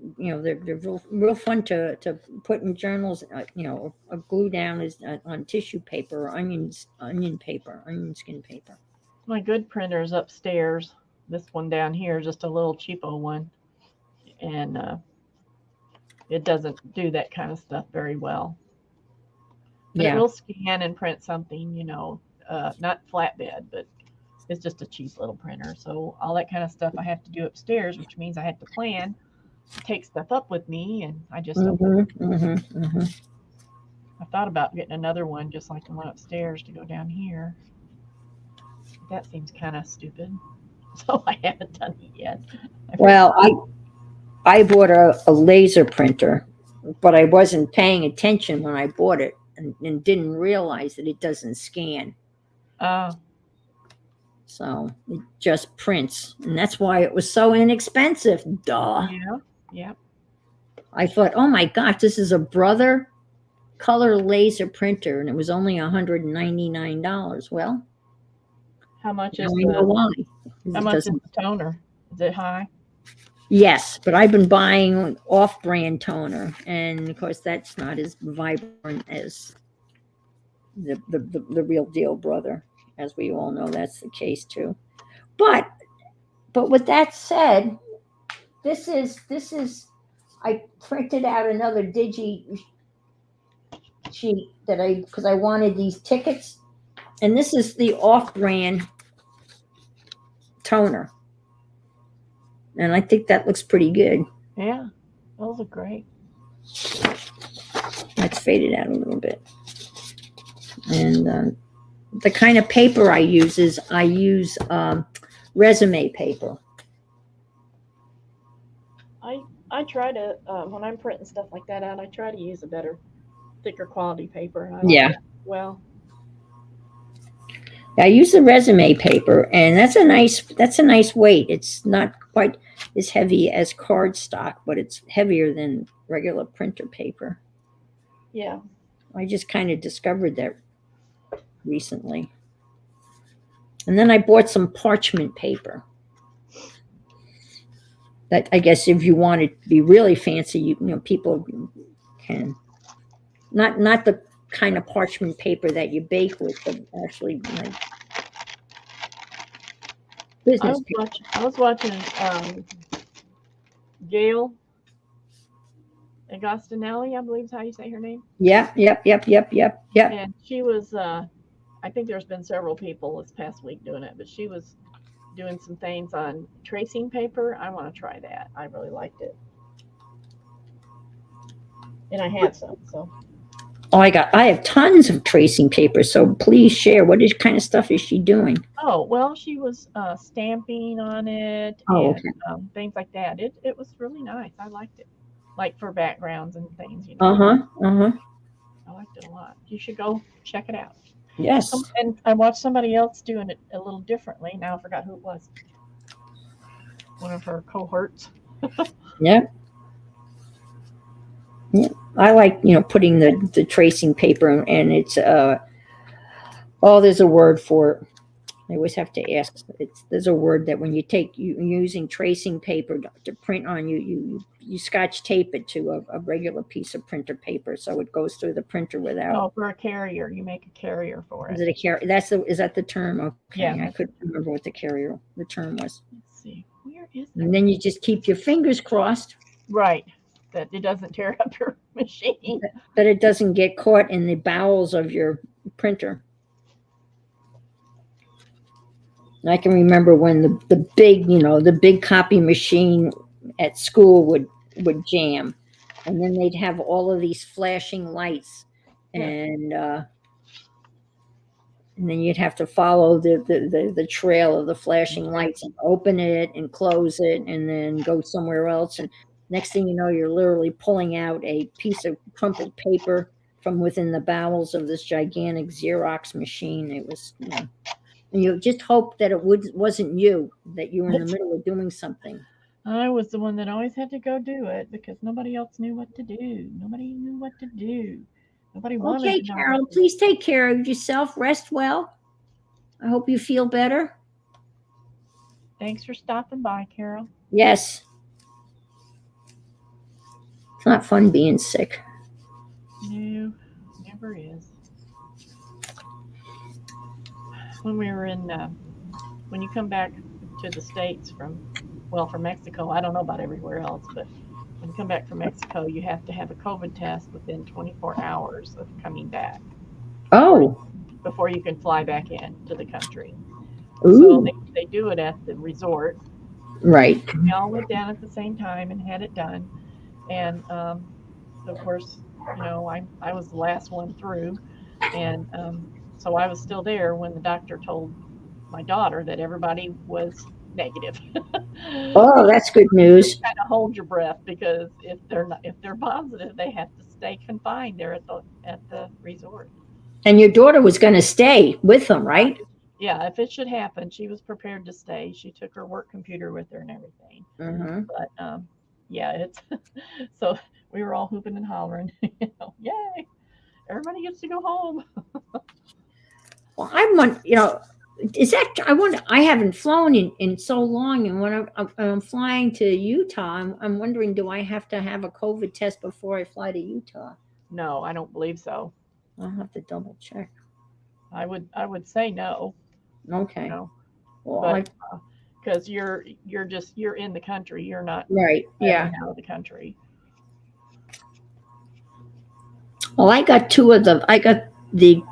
real fun to put in journals. A glue down is on tissue paper or onion skin paper. My good printer is upstairs. This one down here is just a little cheapo one, and it doesn't do that kind of stuff very well. But it will scan and print something, not flatbed, but it's just a cheap little printer. So all that kind of stuff I have to do upstairs, which means I have to plan to take stuff up with me, and I just don't. I thought about getting another one just like the one upstairs to go down here. That seems kind of stupid. So I haven't done it yet. Well, I bought a laser printer, but I wasn't paying attention when I bought it and didn't realize that it doesn't scan. Oh. So it just prints. And that's why it was so inexpensive. Duh. Yeah. Yeah. I thought, oh my gosh, this is a Brother color laser printer, and it was only $199. Well, How much now is I know the why. how It much is doesn't. the toner? Is it high? Yes, but I've been buying off-brand toner, and of course that's not as vibrant as the real deal Brother. As we all know, that's the case too. But with that said, this is I printed out another digi sheet that because I wanted these tickets, and this is the off-brand toner, and I think that looks pretty good. Yeah. Those are great. Let's fade it out a little bit. And the kind of paper I use is I use resume paper. I try to when I'm printing stuff like that out, I try to use a better, thicker quality paper. I like Yeah, it. Well, I use the resume paper, and that's a nice weight. It's not quite as heavy as cardstock, but it's heavier than regular printer paper. yeah. I just kind of discovered that recently. And then I bought some parchment paper. That I guess if you want it to be really fancy, people can not the kind of parchment paper that you bake with, but actually like business paper. I was watching Gail Agostinelli, I believe is how you say her name. Yep, yep, yep, yep, yep, yep. And she was I think there's been several people this past week doing it, but she was doing some things on tracing paper. I want to try that. I really liked it. And I had some, so Oh, I have tons of tracing paper. So please share. Kind of stuff is she doing? oh well, she was stamping on it Oh, and okay. things like that. It was really nice. I liked it, like for backgrounds and things. Uh huh. Uh huh. I liked it a lot. You should go check it out. Yes. And I watched somebody else doing it a little differently. Now I forgot who it was. One of her cohorts. Yep. Yeah. I like putting the tracing paper, and it's oh, there's a word for it. I always have to ask. There's a word that when you're using tracing paper to print on, you scotch tape it to a regular piece of printer paper, so it goes through the printer without. Oh, for a carrier, you make a carrier for Is it. it a carrier? Is that the term? Yeah. Okay, I couldn't remember what the term was. Let's see. Where is And that? then you just keep your fingers crossed Right. That it doesn't tear up your machine. that it doesn't get caught in the bowels of your printer. And I can remember when the big copy machine at school would jam, and then they'd have all of these flashing lights, Yeah. And then you'd have to follow the trail of the flashing lights and open it and close it and then go somewhere else. And next thing you know, you're literally pulling out a piece of crumpled paper from within the bowels of this gigantic Xerox machine. It was, and you just hope that wasn't you, that you were in the middle of doing something. I was the one that always had to go do it because nobody else knew what to do. Nobody knew what to do. Nobody wanted Okay, to know. Carol, please take care of yourself. Rest well. I hope you feel better. Thanks for stopping by, Carol. Yes. It's not fun being sick. No, never is. When we were when you come back to the States from Mexico, I don't know about everywhere else, but when you come back from Mexico, you have to have a COVID test within 24 hours of coming back Oh, before you can fly back in to the country. ooh, So they do it at the resort. right. We all went down at the same time and had it done. And of course, I was the last one through. And so I was still there when the doctor told my daughter that everybody was negative. Oh, that's good news. Kind of hold your breath because if they're positive, they have to stay confined there at the resort. And your daughter was going to stay with them, right? yeah, if it should happen, she was prepared to stay. She took her work computer with her and everything. Mm-hmm. But yeah, it's so we were all hooping and hollering, yay! Everybody gets to go home. Well, is that, I wonder, I haven't flown in so long. And when I'm flying to Utah, I'm wondering, do I have to have a COVID test before I fly to Utah? No, I don't believe so. I'll have to double check. I would say no, you Okay. know, Well, but because you're in the country, you're not right. traveling Yeah. out of the country. Well, I got the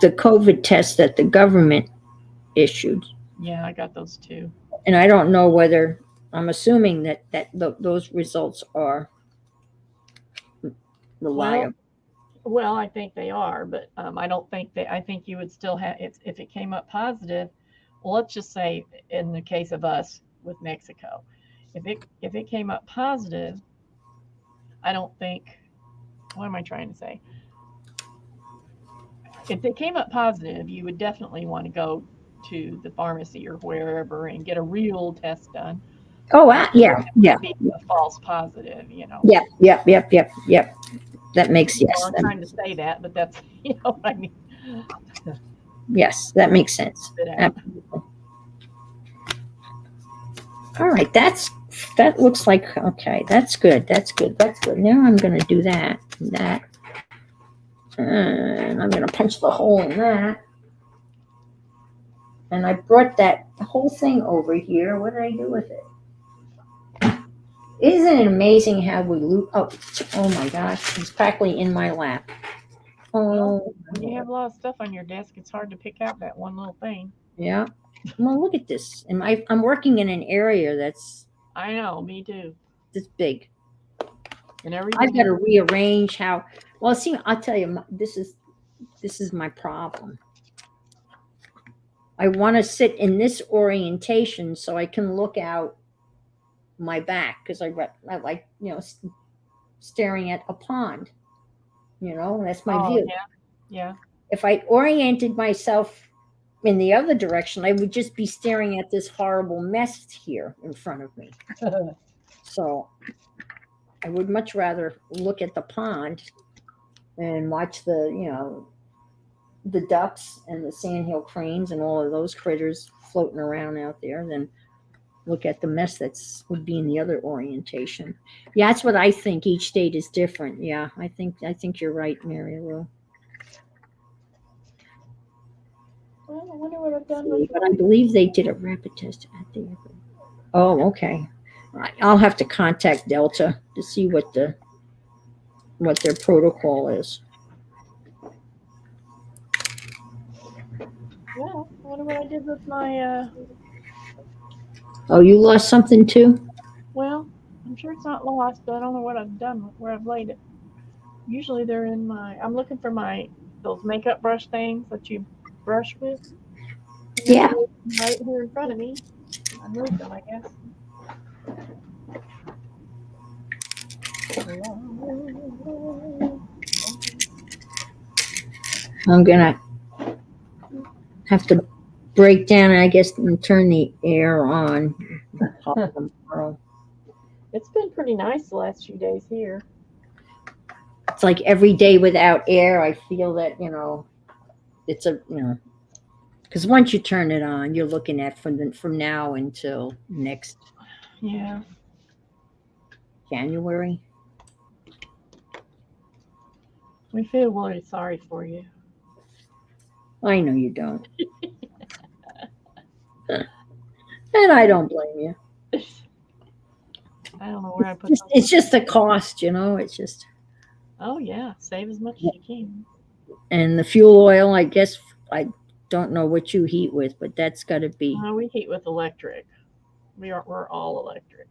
COVID test that the government issued. Yeah, I got those too. And I don't know whether, I'm assuming those results are Well, reliable. well, I think they are, but I don't think that. I think you would still have if it came up positive. Well, let's just say in the case of us with Mexico, if it came up positive, I don't think. What am I trying to say? If it came up positive, you would definitely want to go to the pharmacy or wherever and get a real test done. Oh, It yeah, yeah, wouldn't be a false positive. yeah, yep, yep, yep, yep. That makes, Well, yes, I'm trying to say that, but that's what I mean. yes, that makes sense. Spit out. Absolutely. All right, that looks like, okay. That's good. That's good. That's good. Now I'm going to do that, and I'm going to punch the hole in that. And I brought that whole thing over here. What did I do with it? Isn't it amazing how we loop? Oh my gosh, it's practically in my lap. Well, Oh, when you have a lot of stuff on your desk, it's hard to pick out that one little thing. yeah. Well, look at this. I'm working in an area that's I know, me too. this big. And I've everything got is, to rearrange how. Well, see, I'll tell you, this is my problem. I want to sit in this orientation so I can look out my back because I like staring at a pond. That's my oh, view. yeah, yeah. If I oriented myself in the other direction, I would just be staring at this horrible mess here in front of me. So I would much rather look at the pond and watch the ducks and the sandhill cranes and all of those critters floating around out there than look at the mess that's would be in the other orientation. Yeah, that's what I think. Each state is different. Yeah, I think you're right, Mary Lou. Well, I wonder what I've done with See, my. but I believe they did a rapid test at the airport. Oh, okay. I'll have to contact Delta to see what their protocol is. Well, I wonder what I did with my. Oh, you lost something too? Well, I'm sure it's not lost, but I don't know what I've done, where I've laid it. Usually they're in my. I'm looking for my those makeup brush things that you brush with, and they're Yeah. right here in front of me. I moved them, I guess. I'm gonna have to break down, I guess, and turn the air on. Tomorrow. It's been pretty nice the last few days here. It's like every day without air, I feel that it's because once you turn it on, you're looking at from now until next Yeah. January. We feel really sorry for you. I know you don't, and I don't blame you. I don't know where I put Just, those. it's just the cost, It's just Oh yeah, save as much as you can. and the fuel oil. I guess I don't know what you heat with, but that's got to be We heat with electric. We're all electric.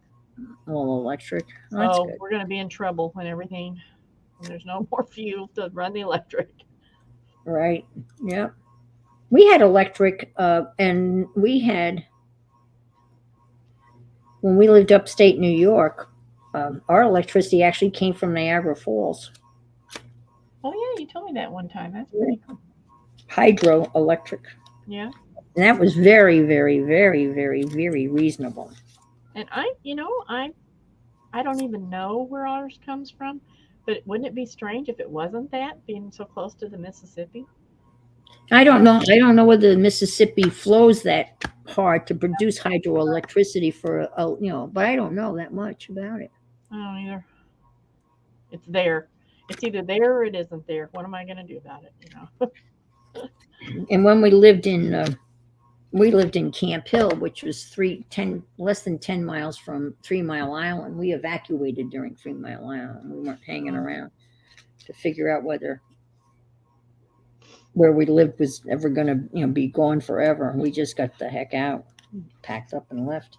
all electric. Oh, that's So good. we're gonna be in trouble when there's no more fuel to run the electric. Right. Yep. We had electric, and we had when we lived upstate New York. Our electricity actually came from Niagara Falls, Oh yeah, you told me that one time. That's pretty cool. hydroelectric. Yeah. And that was very, very, very, very, very reasonable. And I don't even know where ours comes from, but wouldn't it be strange if it wasn't that, being so close to the Mississippi? I don't know. I don't know whether the Mississippi flows that hard to produce hydroelectricity for but I don't know that much about it. I don't either. It's there. It's either there or it isn't there. What am I going to do about it? And when we lived in Camp Hill, which was less than 10 miles from 3 Mile Island. We evacuated during 3 Mile Island. We weren't hanging Oh, around to figure out where we lived was ever going to be gone forever. We just got the heck out, packed up and left.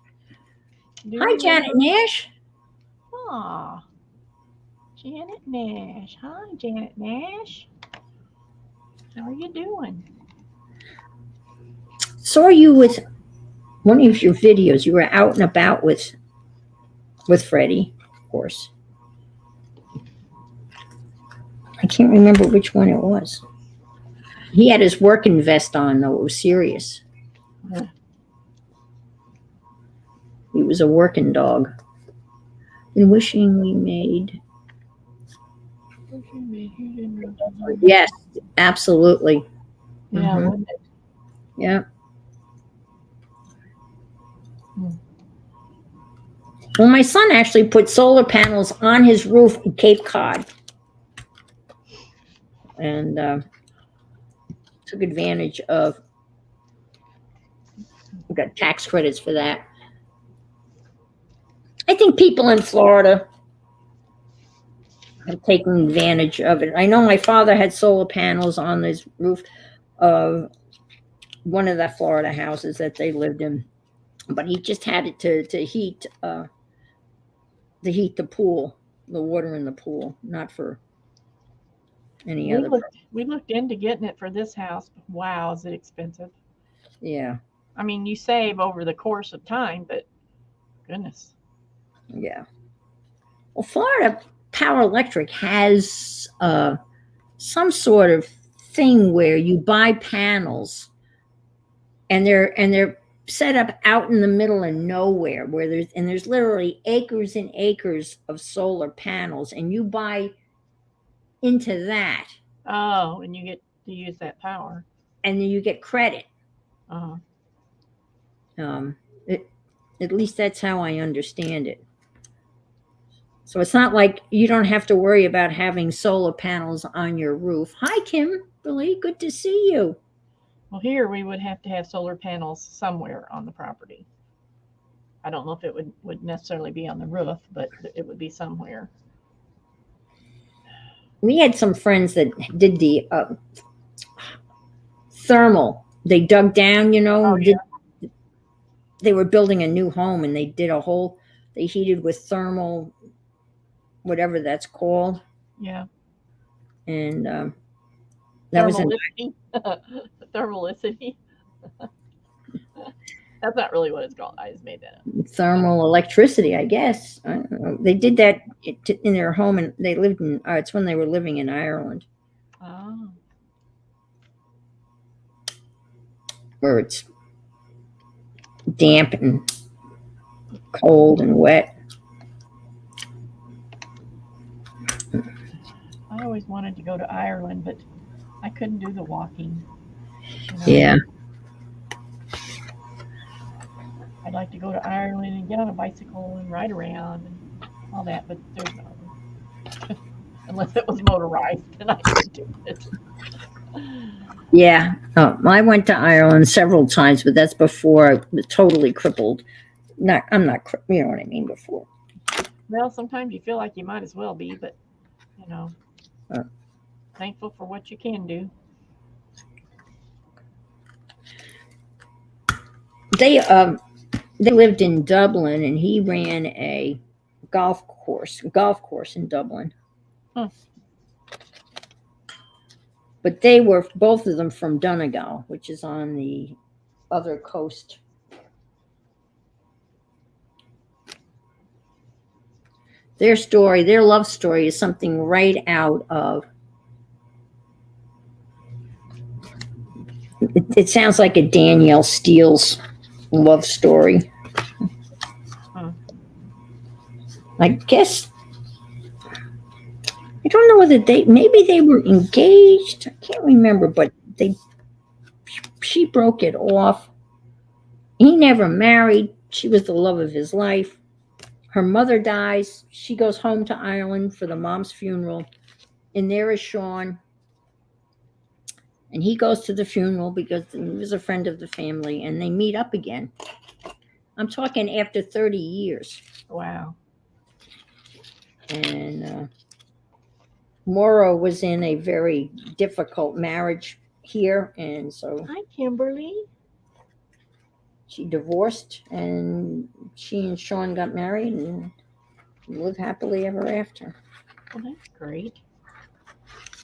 do you Hi, Janet remember? Nash. Ah, Janet Nash. Hi, Janet Nash. How are you doing? Saw you with one of your videos. You were out and about with Freddie, of course. I can't remember which one it was. He had his working vest on, though. It was serious. Yeah. He was a working dog. And wishing we made. Yes, absolutely. Yeah, Mhm. wouldn't it? Yeah. Hmm. Well, my son actually put solar panels on his roof in Cape Cod and took advantage of, got tax credits for that. I think people in Florida have taken advantage of it. I know my father had solar panels on his roof of one of the Florida houses that they lived in, but he just had it to heat the pool, the water in the pool, not for any We other looked purpose. we looked into getting it for this house, but wow, is it expensive? Yeah, I mean, you save over the course of time, but goodness. yeah. Well, Florida Power Electric has some sort of thing where you buy panels and they're set up out in the middle of nowhere where there's literally acres and acres of solar panels and you buy into that Oh, and you get to use that power. and then you get credit. Uh-huh. Um, it, at least that's how I understand it. So it's not like you don't have to worry about having solar panels on your roof. Hi, Kimberly. Good to see you. Well, here we would have to have solar panels somewhere on the property. I don't know if it would necessarily be on the roof, but it would be somewhere. We had some friends that did the thermal. They dug down, Oh and yeah, they were building a new home and they did they heated with thermal, whatever that's called. yeah. And that was in Thermalicity. Thermalicity. That's not really what it's called. I just made that up. thermal electricity, I guess. I don't know. They did that in their home and they lived it's when they were living in Ireland Oh, where it's damp and cold and wet. I always wanted to go to Ireland, but I couldn't do the walking. You know, Yeah. I'd like to go to Ireland and get on a bicycle and ride around and all that, but there's no unless it was motorized, then I could do it. Yeah. Oh, I went to Ireland several times, but that's before I was totally crippled. I'm not, you know what I mean, before. Well, sometimes you feel like you might as well be, but you know, Uh, thankful for what you can do. they lived in Dublin and he ran a golf course in Dublin. Huh. But they were both of them from Donegal, which is on the other coast. Their love story is something right out of It sounds like a Danielle Steele's love story. Hmm. I guess I don't know whether maybe they were engaged. I can't remember, but they she broke it off. He never married. She was the love of his life. Her mother dies. She goes home to Ireland for the mom's funeral. And there is Sean. And he goes to the funeral because he was a friend of the family and they meet up again. I'm talking after 30 years. Wow. And Maura was in a very difficult marriage here. And so Hi, Kimberly. she divorced and she and Sean got married and lived happily ever after. Well, that's great.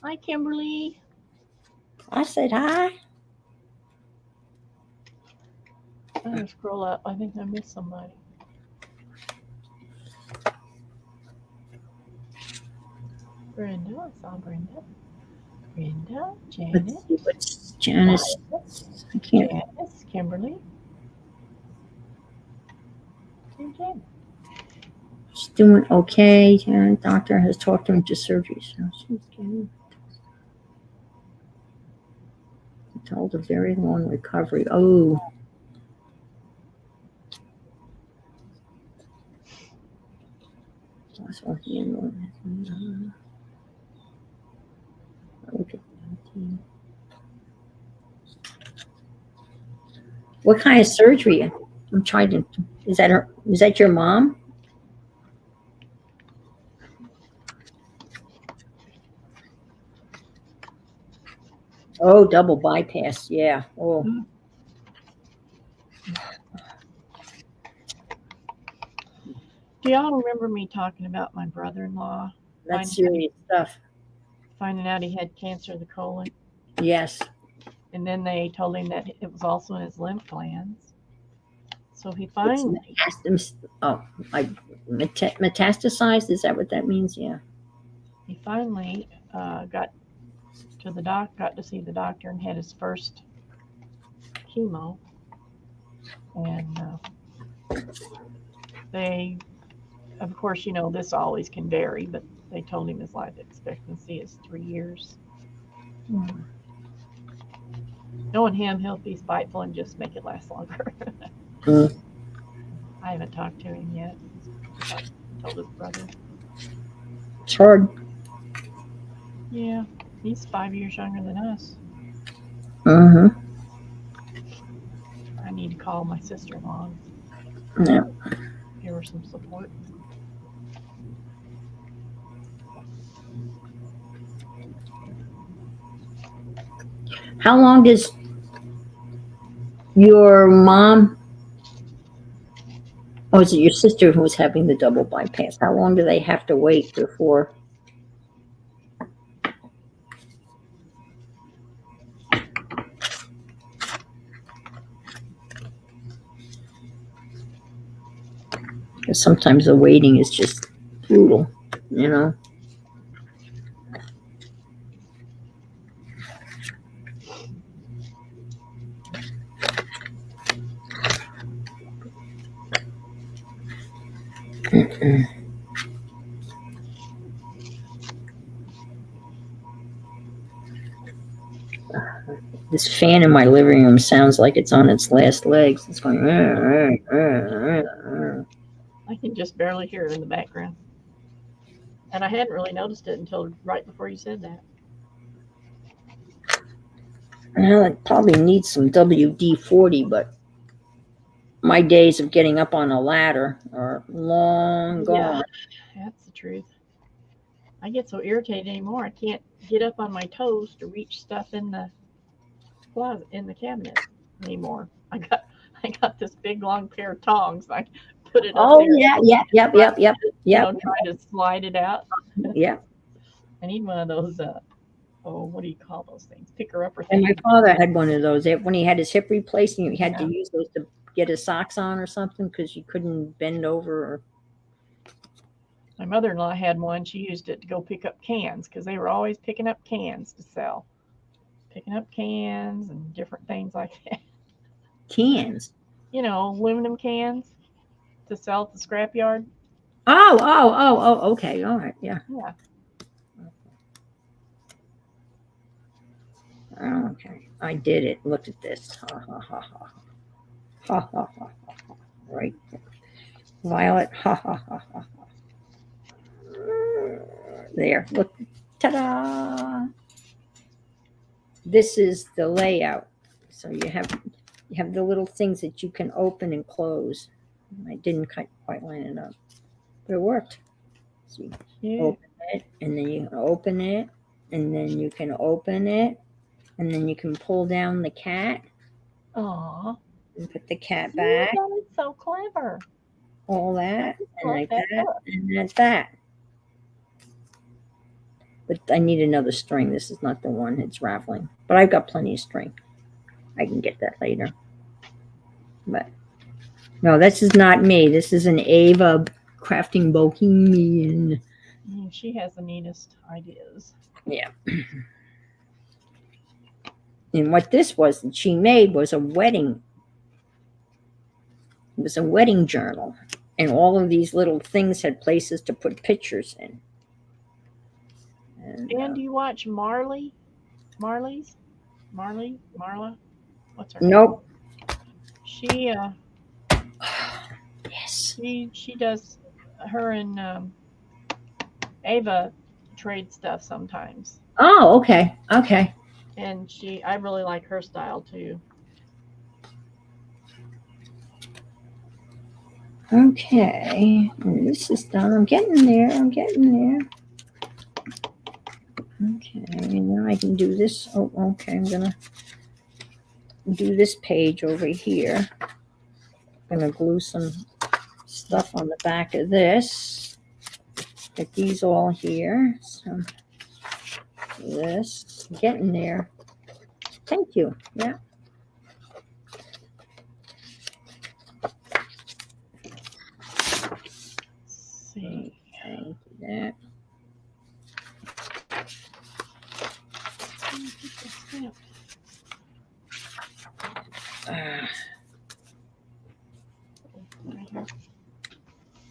Hi, Kimberly. I said hi. I'm gonna scroll up. I think I missed somebody. Brenda. I saw Brenda. Brenda. Janice. Let's see what's Janice. I can't. Janice. Kimberly. And Janice. She's doing okay. And doctor has talked her into surgery, so she's getting told a very long recovery. Oh. What kind of surgery? I'm trying to. Is that her? Is that your mom? Oh, double bypass. Yeah. Oh. Do y'all remember me talking about my brother-in-law That's serious stuff. finding out he had cancer of the colon? Yes. And then they told him that it was also in his lymph glands. So he finally. Metastasized. Is that what that means? Yeah. He finally got to see the doctor and had his first chemo. And they, of course, this always can vary, but they told him his life expectancy is 3 years. Mm. Knowing him, he'll be spiteful and just make it last longer. Mm. I haven't talked to him yet. I told his brother. It's hard. Yeah, he's 5 years younger than us. Mm-hmm. I need to call my sister-in-law. Yeah. Give her some support. How long does your mom? Oh, is it your sister who's having the double bypass? How long do they have to wait before? Because sometimes the waiting is just brutal, you know. This fan in my living room sounds like it's on its last legs. It's going. I can just barely hear it in the background. And I hadn't really noticed it until right before you said that. Well, it probably needs some WD-40, but my days of getting up on a ladder are long gone. Yeah, that's the truth. I get so irritated anymore. I can't get up on my toes to reach stuff in the closet, in the cabinet anymore. I got this big long pair of tongs. I put it up Oh there. yeah, yep. Try to slide it out. Yeah. I need one of those. What do you call those things? Picker upper And things. my father had one of those. When he had his hip replaced, he had to Yeah. use those to get his socks on or something because you couldn't bend over. Or... My mother-in-law had one. She used it to go pick up cans because they were always picking up cans to sell. picking up cans and different things like that. Cans. Aluminum cans to sell at the scrapyard. Oh, okay. All right. Yeah. Yeah. Okay. I did it. Look at this. Ha ha ha ha. Ha ha ha ha. Right. Violet. Ha ha ha ha. There. Look. Ta-da. This is the layout. So you have the little things that you can open and close. I didn't quite line it up, but it worked. So you Yeah. open it, and then you can open it, and then you can open it, and then you can pull down the cat Aw. and put the cat See, back, that is so clever. all I that, just and love like that that, book. and that's that. But I need another string. This is not the one. It's raveling. But I've got plenty of string. I can get that later. But no, this is not me. This is an Ava Crafting Bohemian. She has the neatest ideas. Yeah. And what this was that she made was a wedding. It was a wedding journal. And all of these little things had places to put pictures in. And do you watch Marley? Marley's? Marla? What's her name? Nope. She Yes. she does her and Ava trade stuff sometimes. Oh, okay. Okay. And I really like her style too. Okay. And this is done. I'm getting there. I'm getting there. Okay. Now I can do this. Oh, okay. I'm going to do this page over here. I'm going to glue some stuff on the back of this. Get these all here. So this. Getting there. Thank you. Yeah. Let's see. Okay. That.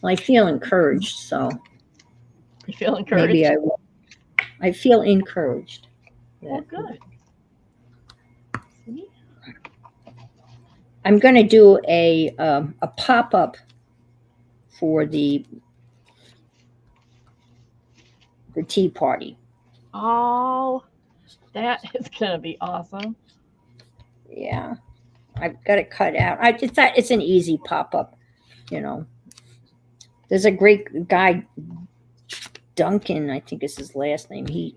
Well, I feel encouraged, so You feel encouraged? maybe I will. I feel encouraged. Well, good. See? I'm going to do a pop-up for the tea party. Oh, that is gonna be awesome. Yeah, I've got it cut out. It's an easy pop-up, you know. There's a great guy, Duncan, I think is his last name. He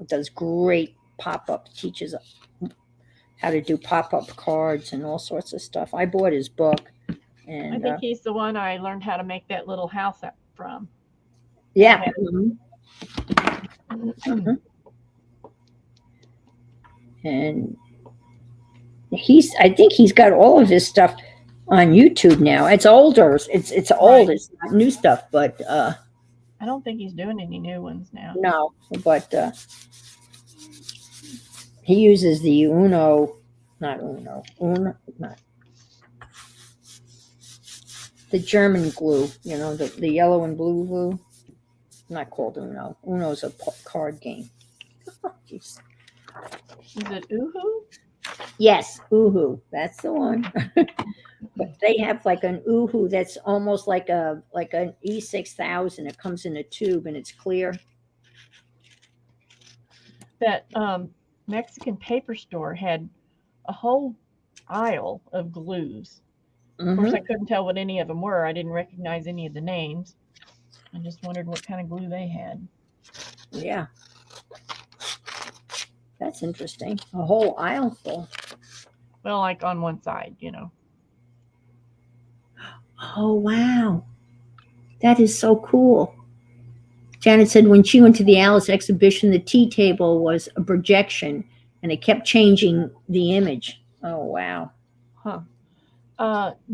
does great pop-up, teaches how to do pop-up cards and all sorts of stuff. I bought his book. And I think he's the one I learned how to make that little house from. yeah. Mhm. And I think he's got all of his stuff on YouTube now. It's older. It's old. Right. It's not new stuff, but I don't think he's doing any new ones now. no, but he uses the not the German glue, the yellow and blue glue. Not called Uno. Uno's a card game. Jeez. Is it Uhu? Yes, Uhu. That's the one. But they have like an Uhu that's almost like an E6000. It comes in a tube and it's clear. That Mexican paper store had a whole aisle of glues. Of course, I couldn't tell what any of them were. I didn't recognize any of the names. I just wondered what kind of glue they had. Yeah. That's interesting. A whole aisle full. Well, like on one side, Oh, wow. That is so cool. Janet said when she went to the Alice exhibition, the tea table was a projection and it kept changing the image. Oh, wow. Huh.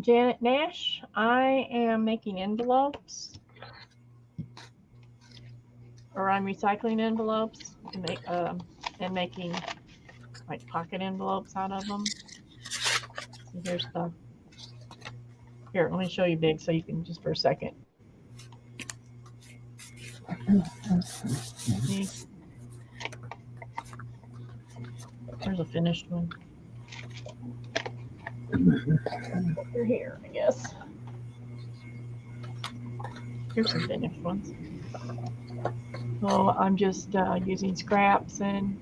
Janet Nash, I am making envelopes. Or I'm recycling envelopes to make and making like pocket envelopes out of them. So here's the, here, let me show you big so you can just for a second. See? There's a finished one. They're here, I guess. Here's some finished ones. So I'm just using scraps and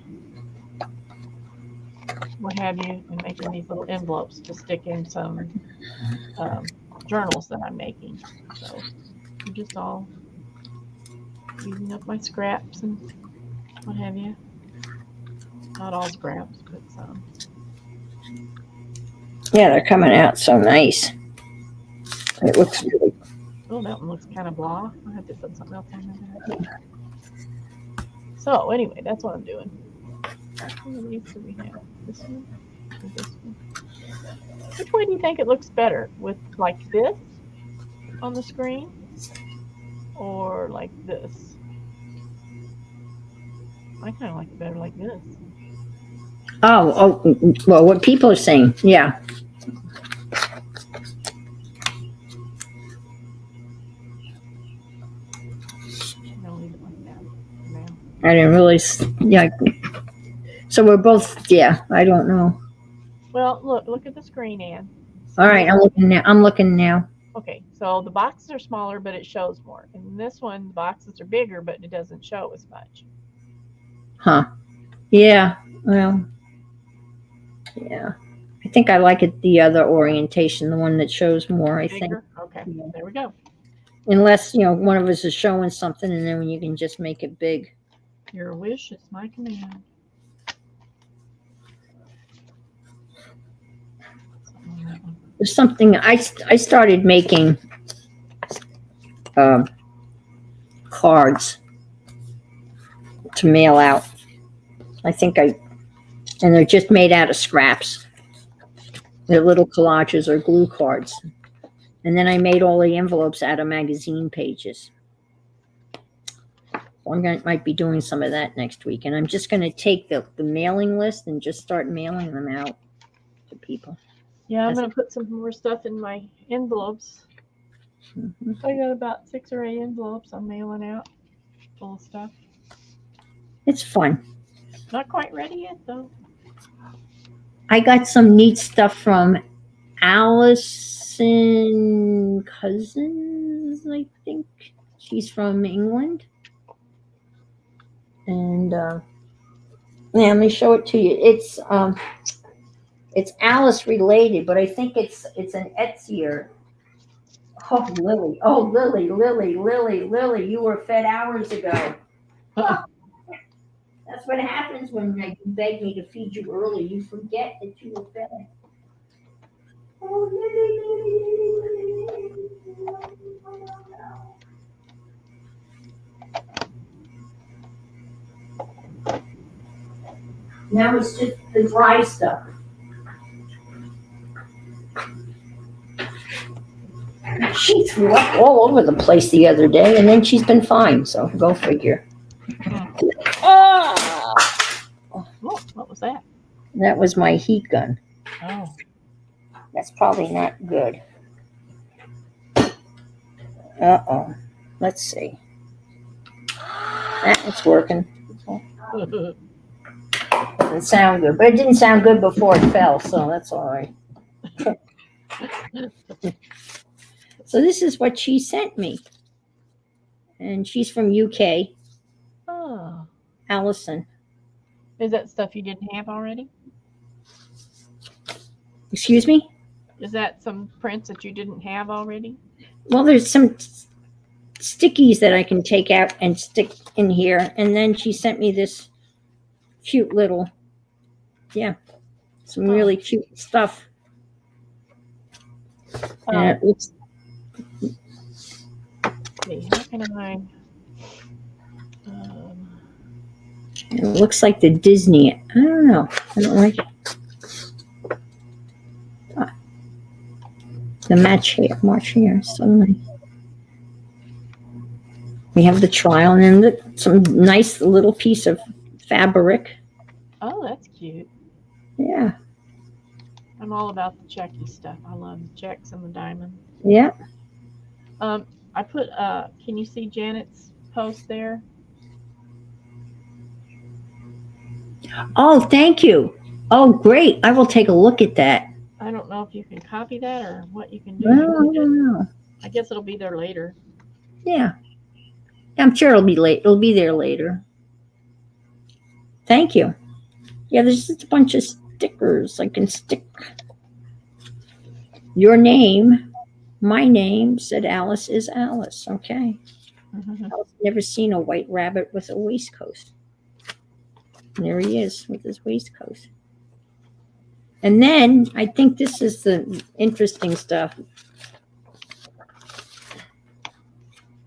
what have you, and making these little envelopes to stick in some journals that I'm making. So I'm just all using up my scraps and what have you. Not all scraps, but some. Yeah, they're coming out so nice. It looks really. Oh, that one looks kind of blah. I have to put something else on there. So anyway, that's what I'm doing. How many of these do we have? This one or this one? Which way do you think it looks better? With like this on the screen or like this? I kind of like it better like this. Oh, well, what people are saying, yeah. No, leave it like that now. I didn't really, yeah. So we're both, yeah, I don't know. Well, look at the screen, Ann. All right, I'm looking now. Okay, so the boxes are smaller, but it shows more. And this one, the boxes are bigger, but it doesn't show as much. Huh. Yeah, well, yeah. I think I like it the other orientation, the one that shows more, I think. Bigger? Okay, there we go. Unless, one of us is showing something and then you can just make it big. Your wish is my command. There's something, I started making cards to mail out. And they're just made out of scraps. They're little collages or glue cards. And then I made all the envelopes out of magazine pages. So might be doing some of that next week. And I'm just going to take the mailing list and just start mailing them out to people. Yeah, I'm going to put some more stuff in my envelopes. Mm-hmm. I got about 6 or 8 envelopes I'm mailing out full of stuff. It's fun. Not quite ready yet, though. I got some neat stuff from Allison Cousins, I think. She's from England. And yeah, let me show it to you. It's Alice related, but I think it's an Etsyr. Oh, Lily. Oh, Lily, you were fed hours ago. That's what happens when you beg me to feed you early. You forget that you were fed. Oh, now it's just the dry stuff. She threw up all over the place the other day, and then she's been fine. So go figure. Oh, what was that? That was my heat gun. Oh. That's probably not good. Uh-oh. Let's see. It's working. Doesn't sound good, but it didn't sound good before it fell, so that's all right. So this is what she sent me. And she's from UK. Oh. Allison. Is that stuff you didn't have already? Excuse me? Is that some prints that you didn't have already? Well, there's some stickies that I can take out and stick in here. And then she sent me this cute little, some really cute stuff. And it looks. How can I? It looks like the Disney. I don't know. I don't like it. The March here. So nice. We have the trial and then some nice little piece of fabric. Oh, that's cute. Yeah. I'm all about the checky stuff. I love the checks and the diamonds. Yeah. I put can you see Janet's post there? Oh, thank you. Oh, great. I will take a look at that. I don't know if you can copy that or what you can do. Well, You I can just, don't know. I guess it'll be there later. Yeah. I'm sure it'll be late. It'll be there later. Thank you. Yeah, there's just a bunch of stickers I can stick. Your name, my name, said Alice is Alice. Okay. I've never seen a white rabbit with a waistcoat. And there he is with his waistcoat. And then I think this is the interesting stuff.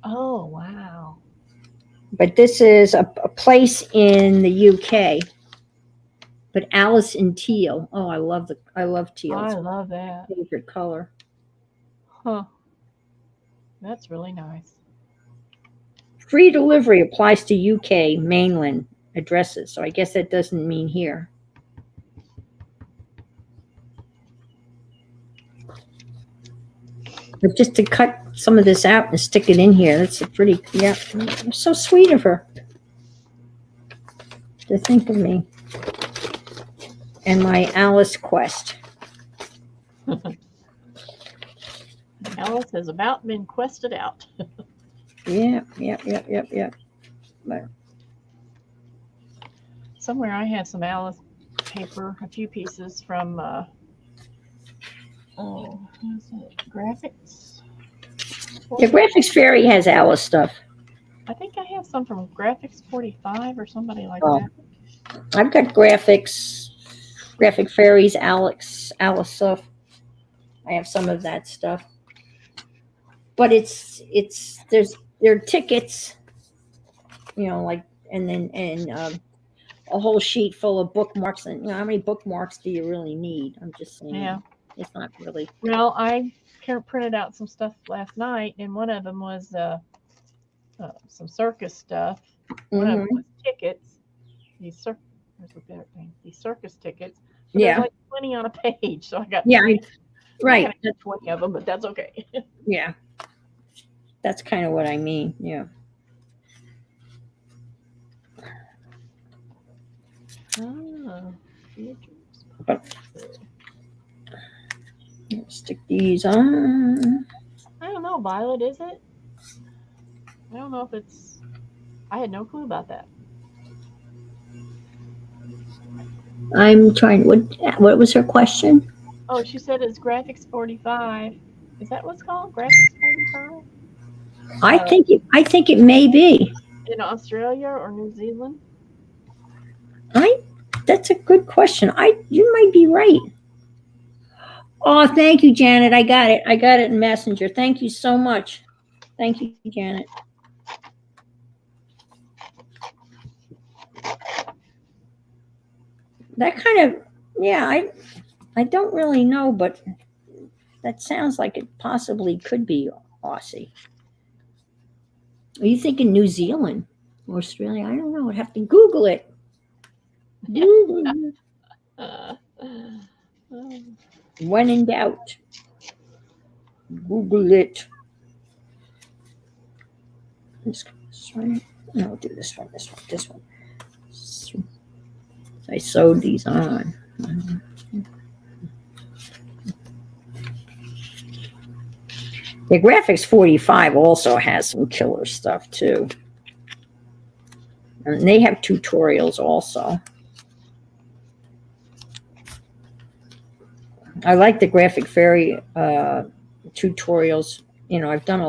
Oh wow. But this is a place in the UK. But Alice in teal. Oh, I love teal. I It's love that. my favorite color. Huh. That's really nice. Free delivery applies to UK mainland addresses. So I guess that doesn't mean here. But just to cut some of this out and stick it in here, that's a pretty, yeah, so sweet of her to think of me and my Alice quest. Alice has about been quested out. Yeah. But Somewhere I had some Alice paper, a few pieces from oh, who's it? Graphics. the Graphics Fairy has Alice stuff. I think I have some from Graphics 45 or somebody like Oh. that. I've got Graphic Fairies, Alice stuff. I have some of that stuff. But there are tickets, like, and a whole sheet full of bookmarks. And how many bookmarks do you really need? I'm just saying. Yeah. It's not really. Well, I printed out some stuff last night, and one of them was some circus stuff. One of them was tickets. These circus tickets. So Yeah. there's like 20 on a page. So I got Right. I got 20 of them, but that's okay. Yeah. That's kind of what I mean. Yeah. Stick these on. I don't know, Violet, is it? I don't know if it's. I had no clue about that. I'm trying. What was her question? Oh, she said it's Graphics 45. Is that what's called? Graphics 45? I think it may be. In Australia or New Zealand? That's a good question. You might be right. Oh, thank you, Janet. I got it in Messenger. Thank you so much. Thank you, Janet. That kind of, yeah, I don't really know, but that sounds like it possibly could be Aussie. Are you thinking New Zealand or Australia? I don't know. I'd have to Google it. Google it. When in doubt, Google it. This one. No, I'll do this one. I sewed these on. The Graphics 45 also has some killer stuff too. And they have tutorials also. I like the Graphic Fairy tutorials. I've done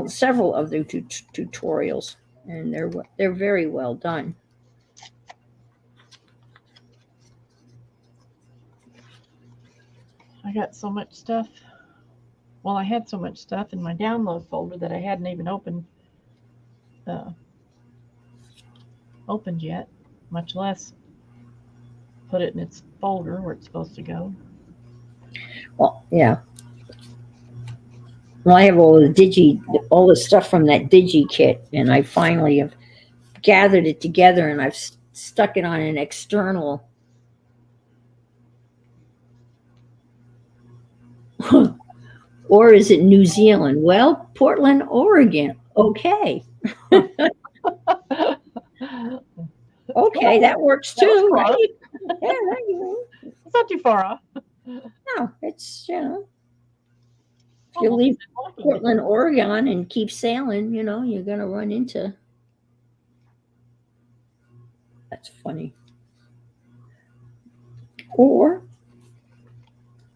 several of the tutorials, and they're very well done. I got so much stuff. Well, I had so much stuff in my download folder that I hadn't even opened yet, much less put it in its folder where it's supposed to go. Well, yeah. Well, I have all the stuff from that Digi kit, and I finally have gathered it together, and I've stuck it on an external. Or is it New Zealand? Well, Portland, Oregon. Okay. Okay, that works That was too, close. right? Yeah, right. It's not too far off. No, it's, if you Almost leave walking Portland, Oregon and keep sailing, you're going to run into. That's funny. Or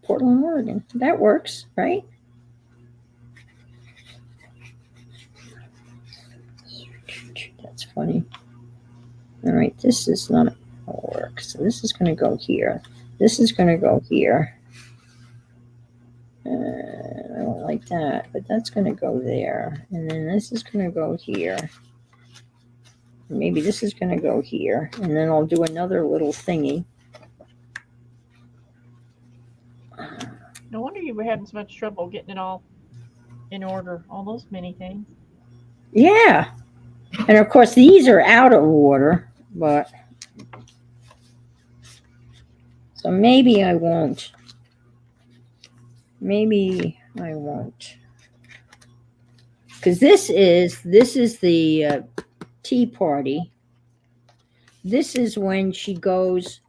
Portland, Oregon. That works, right? That's funny. All right, this is not going to work. So this is going to go here. This is going to go here. I don't like that, but that's going to go there. And then this is going to go here. Maybe this is going to go here. And then I'll do another little thingy. No wonder you were having so much trouble getting it all in order, all those many things. Yeah. And of course, these are out of order, but so maybe I won't. Maybe I won't. Because this is the tea party. This is when she goes.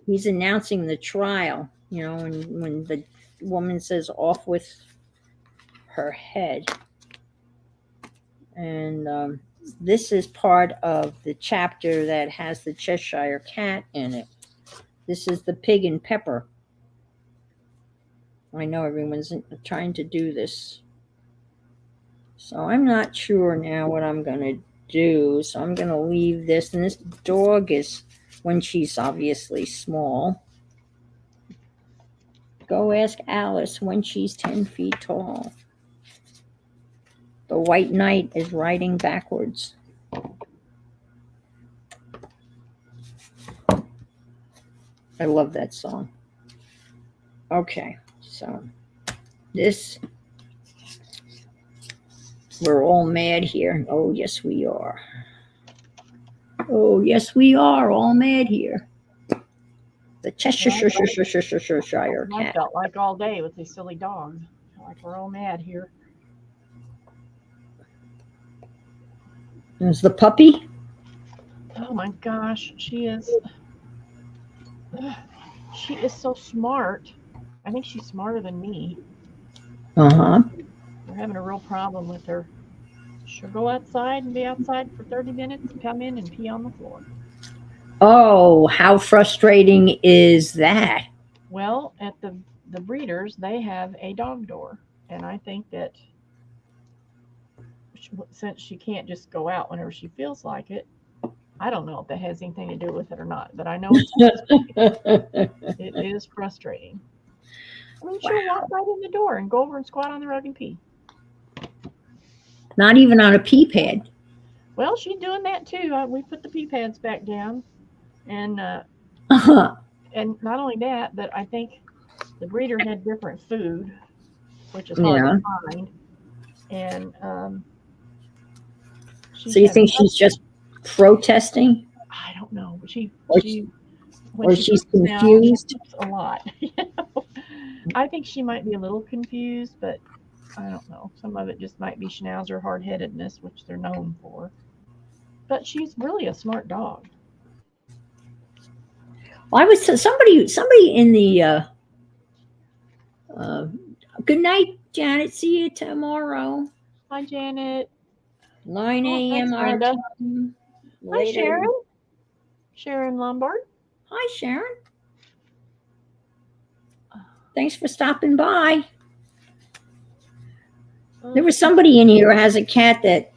He's announcing the trial, when the woman says off with her head. And this is part of the chapter that has the Cheshire Cat in it. This is the Pig and Pepper. I know everyone's trying to do this. So I'm not sure now what I'm going to do. So I'm going to leave this. And this dog is when she's obviously small. Go ask Alice when she's 10 feet tall. The White Knight is riding backwards. I love that song. Okay, so this, we're all mad here. Oh, yes, we are. Oh, yes, we are all mad here. The Cheshire I Cat. felt like all day with these silly dogs. I feel like we're all mad here. There's the puppy. Oh my gosh, she is so smart. I think she's smarter than me. Uh-huh. We're having a real problem with her. She'll go outside and be outside for 30 minutes and come in and pee on the floor. Oh, how frustrating is that? Well, at the breeders, they have a dog door, and I think that since she can't just go out whenever she feels like it, I don't know if that has anything to do with it or not, but I know it is frustrating. I mean, she'll walk right in the door and go over and squat on the rug and pee. Not even on a pee pad. Well, she's doing that too. We put the pee pads back down, and and not only that, but I think the breeder had different food, which is hard Yeah. to find. And So you think she's just protesting? I don't know. Or when she's poops now, confused? she poops a lot. I think she might be a little confused, but I don't know. Some of it just might be schnauzer hard-headedness, which they're known for. But she's really a smart dog. Well, I was somebody in the uh, good night, Janet. See you tomorrow. Hi, Janet. 9 Oh, a.m. thanks, our Brenda. time. Hi, Later. Sharon. Sharon Lombard. Hi, Sharon. Thanks for stopping by. There was somebody in here who has a cat that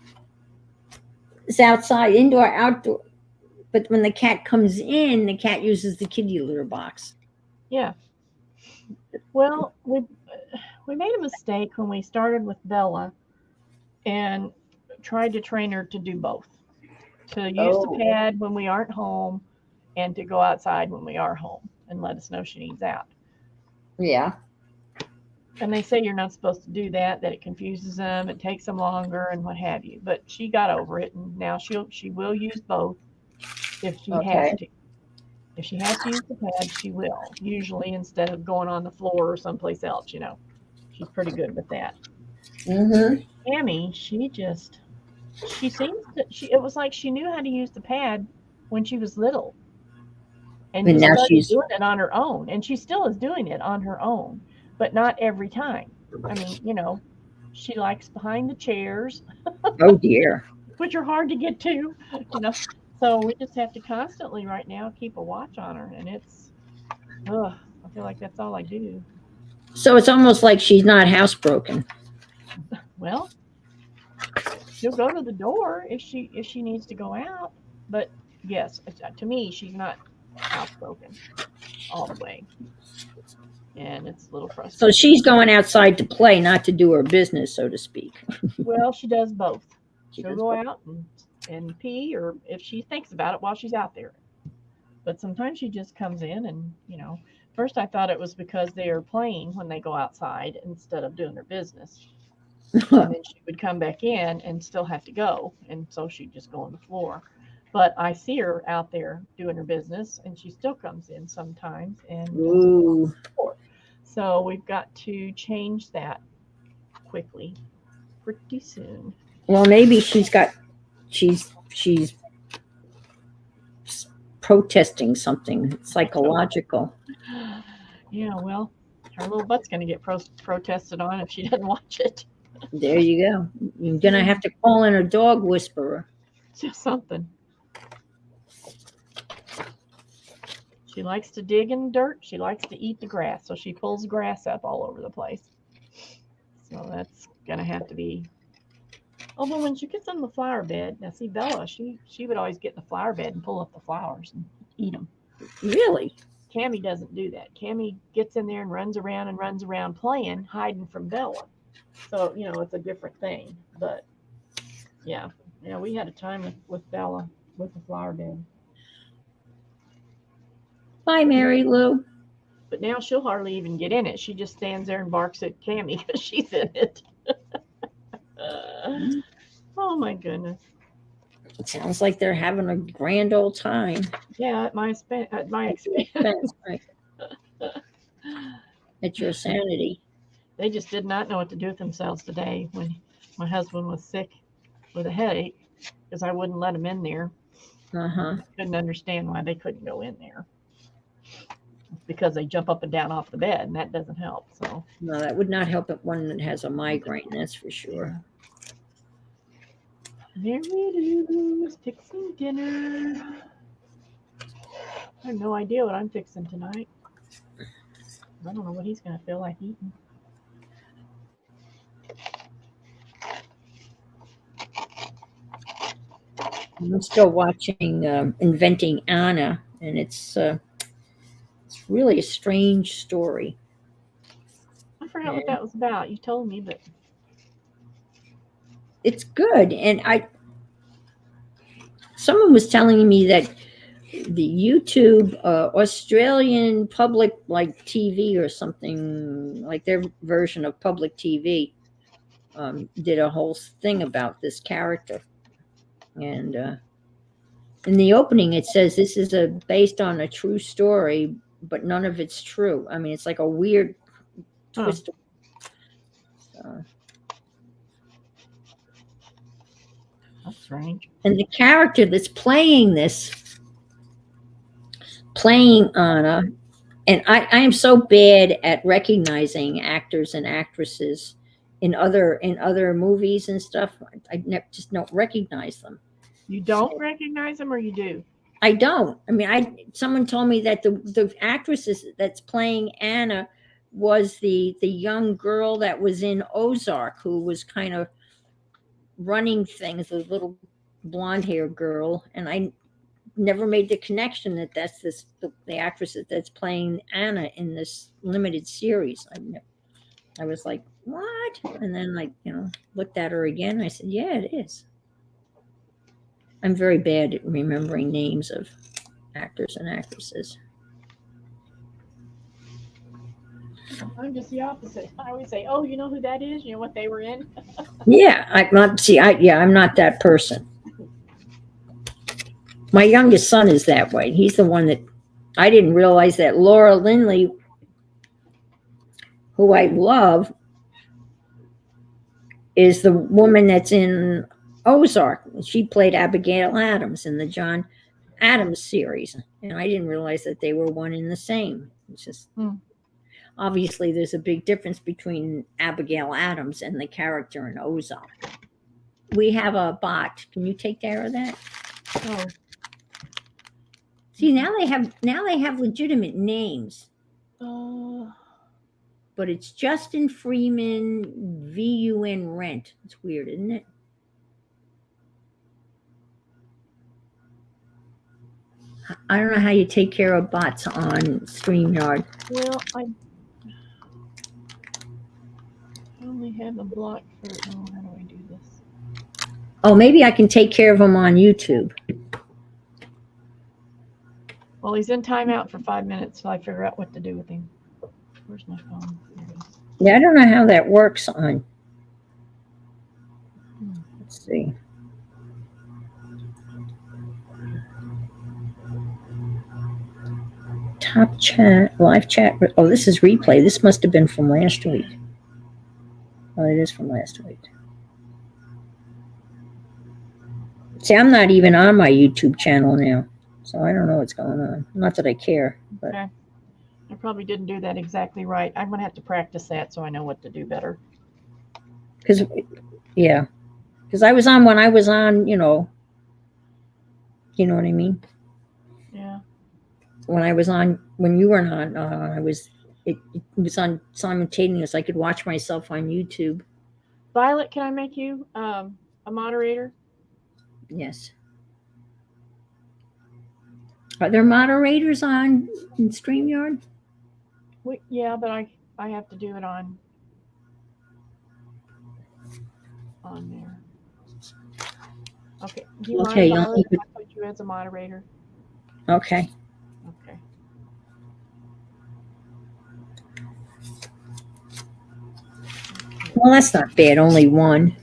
is outside, indoor, outdoor. But when the cat comes in, the cat uses the kitty litter box. Yeah. Well, we made a mistake when we started with Bella and tried to train her to do both. To use the pad when we aren't home and to go outside when we are home and let us know she needs out. Yeah. And they say you're not supposed to do that it confuses them, it takes them longer and what have you. But she got over it, and now she will use both. if she has Okay. to. If she has to use the pad, she will. Usually instead of going on the floor or someplace else, you know. She's pretty good with that. Mm-hmm. Tammy, she seems to she it was like she knew how to use the pad when she was little and And just now started she's, doing it on her own. And she still is doing it on her own, but not every time. I mean, you know, she likes behind the chairs, oh dear. which are hard to get to, you know. So we just have to constantly right now keep a watch on her, and it's ugh, I feel like that's all I do. So it's almost like she's not housebroken. Well, she'll go to the door if she needs to go out, but yes, to me she's not housebroken all the way, and it's a little So frustrating. she's going outside to play, not to do her business, so to speak. Well, she does both. She She'll does go both. out and pee, or if she thinks about it while she's out there. But sometimes she just comes in and, you know, first I thought it was because they are playing when they go outside instead of doing their business. And then she would come back in and still have to go. And so she'd just go on the floor. But I see her out there doing her business and she still comes in sometimes and does go on Ooh. the floor. So we've got to change that quickly, pretty soon. Well, maybe she's protesting something psychological. Yeah, well, her little butt's going to get protested on if she doesn't watch it. There you go. You're gonna have to call in a dog whisperer. Just something. She likes to dig in dirt. She likes to eat the grass. So she pulls grass up all over the place. So that's going to have to be. Although when she gets on the flower bed, now see Bella, she would always get in the flower bed and pull up the flowers and eat them. Really? Cammy doesn't do that. Cammy gets in there and runs around playing, hiding from Bella. So, you know, it's a different thing. But yeah, yeah, we had a time with Bella with the flower bed. Bye, But Mary Lou. but now she'll hardly even get in it. She just stands there and barks at Cammy because she's in it. Oh my goodness. It sounds like they're having a grand old time. Yeah, at my expense. Expense, right? At your sanity. They just did not know what to do with themselves today when my husband was sick with a headache because I wouldn't let him in there. Uh-huh. Couldn't understand why they couldn't go in there. It's because they jump up and down off the bed, and that doesn't help. So No, that would not help one that has a migraine, that's for sure. Mary Lou is fixing dinner. I have no idea what I'm fixing tonight. I don't know what he's going to feel like eating. I'm still watching Inventing Anna, and it's really a strange story. I forgot what And that was about. You told me, but it's good. And someone was telling me that the YouTube Australian public like TV or something like their version of public TV did a whole thing about this character. And in the opening, it says this is a based on a true story, but none of it's true. I mean, it's like a weird huh, twist. Uh, that's strange. and the character that's playing Anna, and I am so bad at recognizing actors and actresses in other movies and stuff. Just don't recognize them. You don't recognize him, or you do? I don't. I mean, someone told me that the actress that's playing Anna was the young girl that was in Ozark, who was kind of running things, a little blonde haired girl, and I never made the connection that that's the actress that's playing Anna in this limited series. I was like, what? And then looked at her again. I said, yeah, it is. I'm very bad at remembering names of actors and actresses. I'm just the opposite. I always say, "Oh, you know who that is? You know what they were in?" Yeah, I'm not that person. My youngest son is that way. He's the one that I didn't realize that Laura Lindley, who I love, is the woman that's in Ozark. She played Abigail Adams in the John Adams series. And I didn't realize that they were one and the same. It's just obviously there's a big difference between Abigail Adams and the character in Ozark. We have a bot. Can you take care of that? Oh, See, now they have legitimate names, but it's Justin Freeman VUN Rent. It's weird, isn't it? I don't know how you take care of bots on StreamYard. well, I only have a block for. Oh, how do I do this? Oh, maybe I can take care of them on YouTube. Well, he's in timeout for 5 minutes till I figure out what to do with him. Where's my phone? There it is. Yeah, I don't know how that works on. Let's see. Top chat, live chat. Oh, this is replay. This must have been from last week. Oh, it is from last week. See, I'm not even on my YouTube channel now, so I don't know what's going on. Not that I care, but Okay. I probably didn't do that exactly right. I'm gonna have to practice that so I know what to do better. because I was on when I was on, you know what I mean. Yeah. When I was on, when you weren't on, it was on simultaneous. I could watch myself on YouTube. Violet, can I make you a moderator? Yes. Are there moderators on in StreamYard? Yeah, but I have to do it on there. Okay. Do you Okay, mind, Violet, if I put you as a moderator? Okay. Okay. Well, that's not bad. Only one.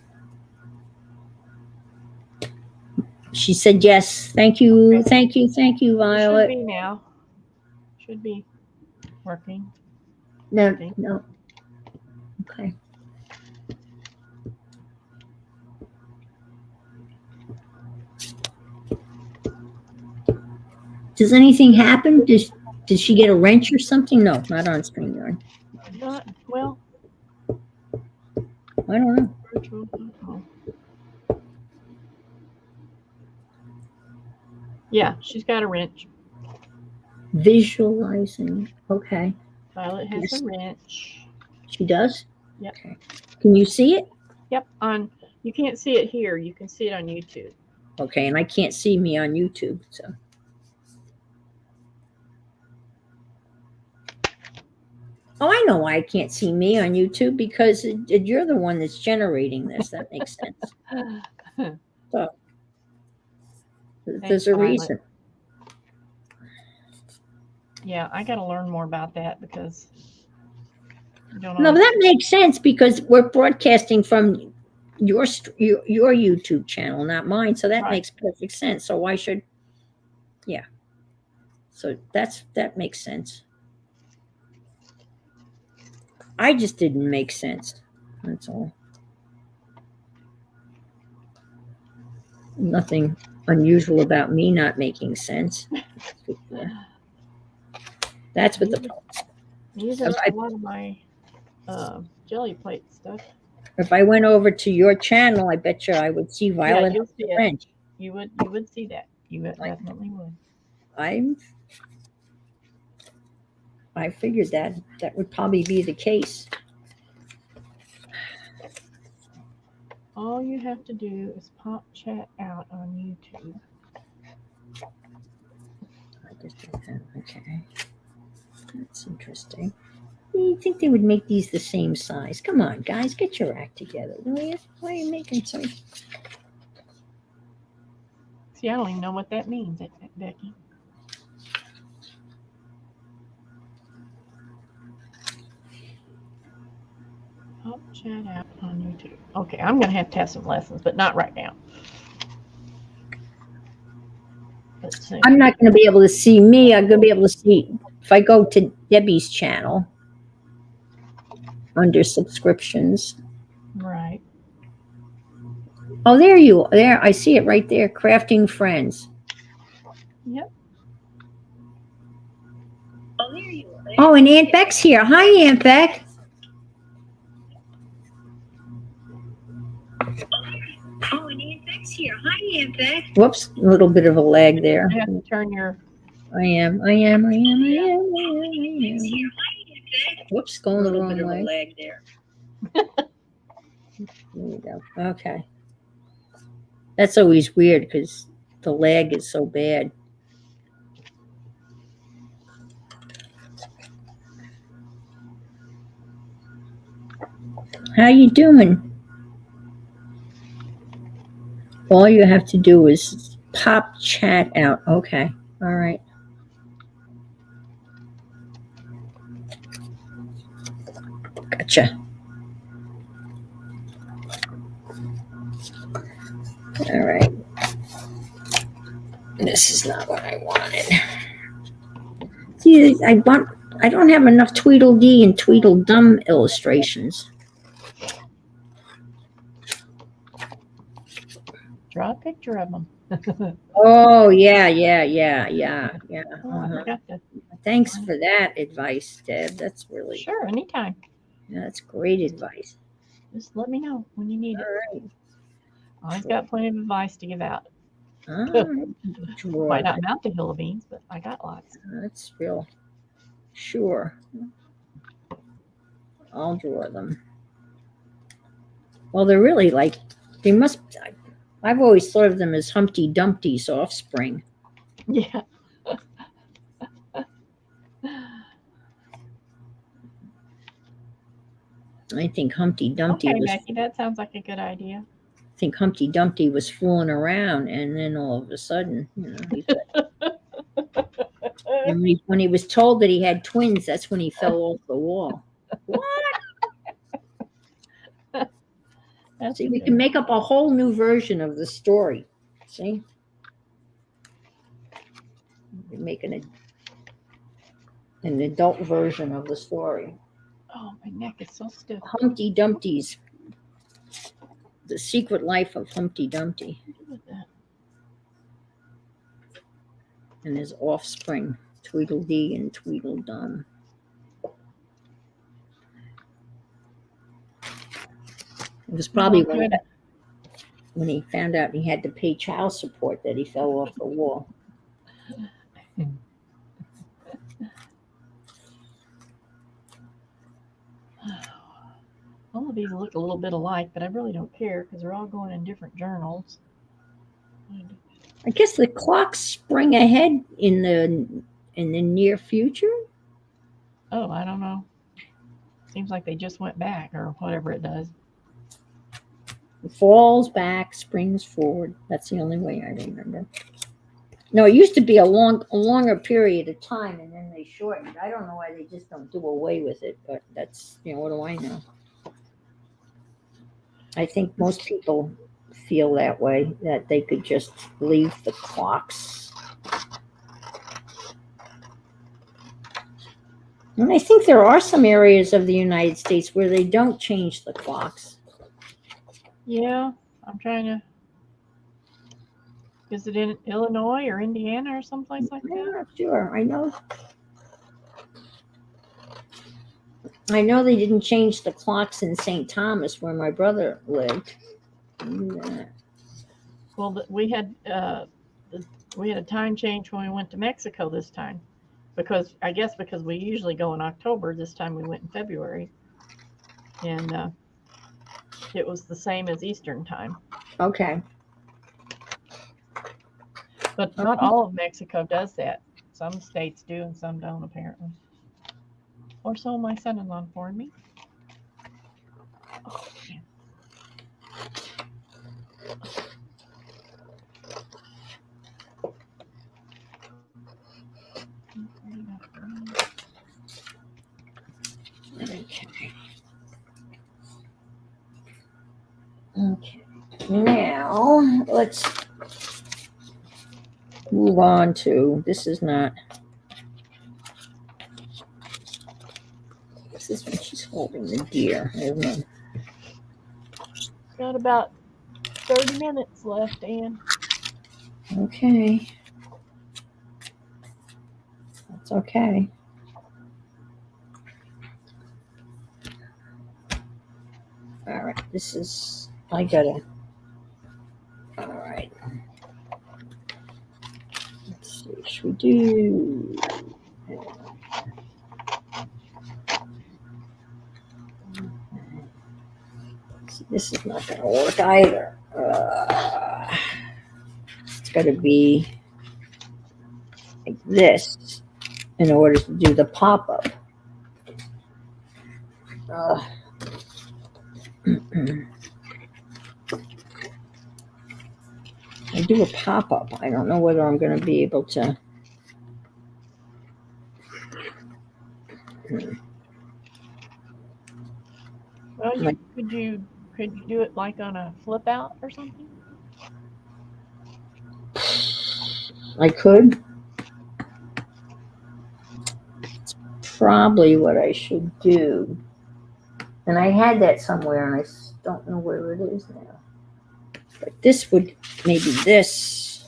She said yes. Thank you. Okay. Thank you. Thank you, It Violet. should be now. Should be working. No. No. Okay. Does anything happen? Did she get a wrench or something? No, not on StreamYard. Not well. I don't know. Virtual. Oh. Yeah, she's got a wrench. Visualizing. Okay. Violet has a wrench. She does? Yep. Okay. Can you see it? Yep. You can't see it here. You can see it on YouTube. Okay, and I can't see me on YouTube, so. Oh, I know why I can't see me on YouTube, because you're the one that's generating this. That makes sense. So there's a reason. Yeah, I got to learn more about that because No, that makes sense because we're broadcasting from your YouTube channel, not mine. So that makes perfect sense. So why should? Yeah. So that makes sense. I just didn't make sense. That's all. Nothing unusual about me not making sense. That's what the. These are a lot of my jelly plate stuff. If I went over to your channel, I bet you I would see Violet. Yeah, you'll see it. You would see that. You definitely would. I figured that would probably be the case. All you have to do is pop chat out on YouTube. I just did that. Okay. That's interesting. You think they would make these the same size? Come on, guys, get your act together. Why are you making so? See, I don't even know what that means, Becky. Pop chat out on YouTube. Okay, I'm going to have some lessons, but not right now. Let's see. I'm not going to be able to see me. I'm going to be able to see if I go to Debbie's channel under subscriptions. Right. Oh, there. I see it right there. Crafting Friends. Yep. Oh, and Aunt Beck's here. Hi, Aunt Beck. Oh, and Aunt Beck's here. Hi, Aunt Beck. Whoops, a little bit of a lag there. You have to turn your. I am. Whoops, going the wrong way. Lag there. There you go. Okay. That's always weird because the lag is so bad. How you doing? All you have to do is pop chat out. Okay. All right. Gotcha. All right. This is not what I wanted. See, I don't have enough Tweedledee and Tweedledum illustrations. Draw a picture of them. Oh, yeah. Oh, I forgot to. Thanks for that advice, Deb. That's really, Sure, anytime. yeah, that's great advice. Just let me know when you need All it. right. Always got plenty of advice to give out. All right. Draw Might not that. mount the hill of beans, but I got lots. That's real. Sure. I'll draw them. Well, they're really like, they must, I've always thought of them as Humpty Dumpty's offspring. Yeah. I think Humpty Dumpty Okay, was, Becky, that sounds like a good idea. I think Humpty Dumpty was fooling around, and then all of a sudden, and when he was told that he had twins, that's when he fell off the wall. What? That's See, we can make up a whole new version of the story. See? We're making an adult version of the story. Oh, my neck is so stiff. Humpty Dumpty's The Secret Life of Humpty Dumpty and his offspring, Tweedledee and Tweedledum. It was probably when he found out he had to pay child support that he fell off the wall. All of these look a little bit alike, but I really don't care because they're all going in different journals. I guess the clocks spring ahead in the near future. Oh, I don't know. Seems like they just went back or whatever it does. It falls back, springs forward. That's the only way I remember. No, it used to be a longer period of time, and then they shortened. I don't know why they just don't do away with it, but that's, what do I know? I think most people feel that way, that they could just leave the clocks. And I think there are some areas of the United States where they don't change the clocks. Yeah, I'm trying to. Is it in Illinois or Indiana or someplace like that? I'm not sure. I know they didn't change the clocks in St. Thomas where my brother lived. Well, we had a time change when we went to Mexico this time, because we usually go in October. This time we went in February, and it was the same as Eastern time. Okay. But not all of Mexico does that. Some states do and some don't, apparently. Or so my son-in-law informed me. Oh, man. Okay. Now, let's move on to, this is not, this is when she's holding the deer. Isn't it? Got about 30 minutes left, Ann. Okay. That's okay. All right, this is, I gotta, all right. Let's see, should we do, see, this is not gonna work either. It's gotta be like this in order to do the pop-up. I do a pop-up. I don't know whether I'm going to be able to. Well, could you do it like on a flip out or something? I could. It's probably what I should do. And I had that somewhere, and I don't know where it is now. But this would, maybe this.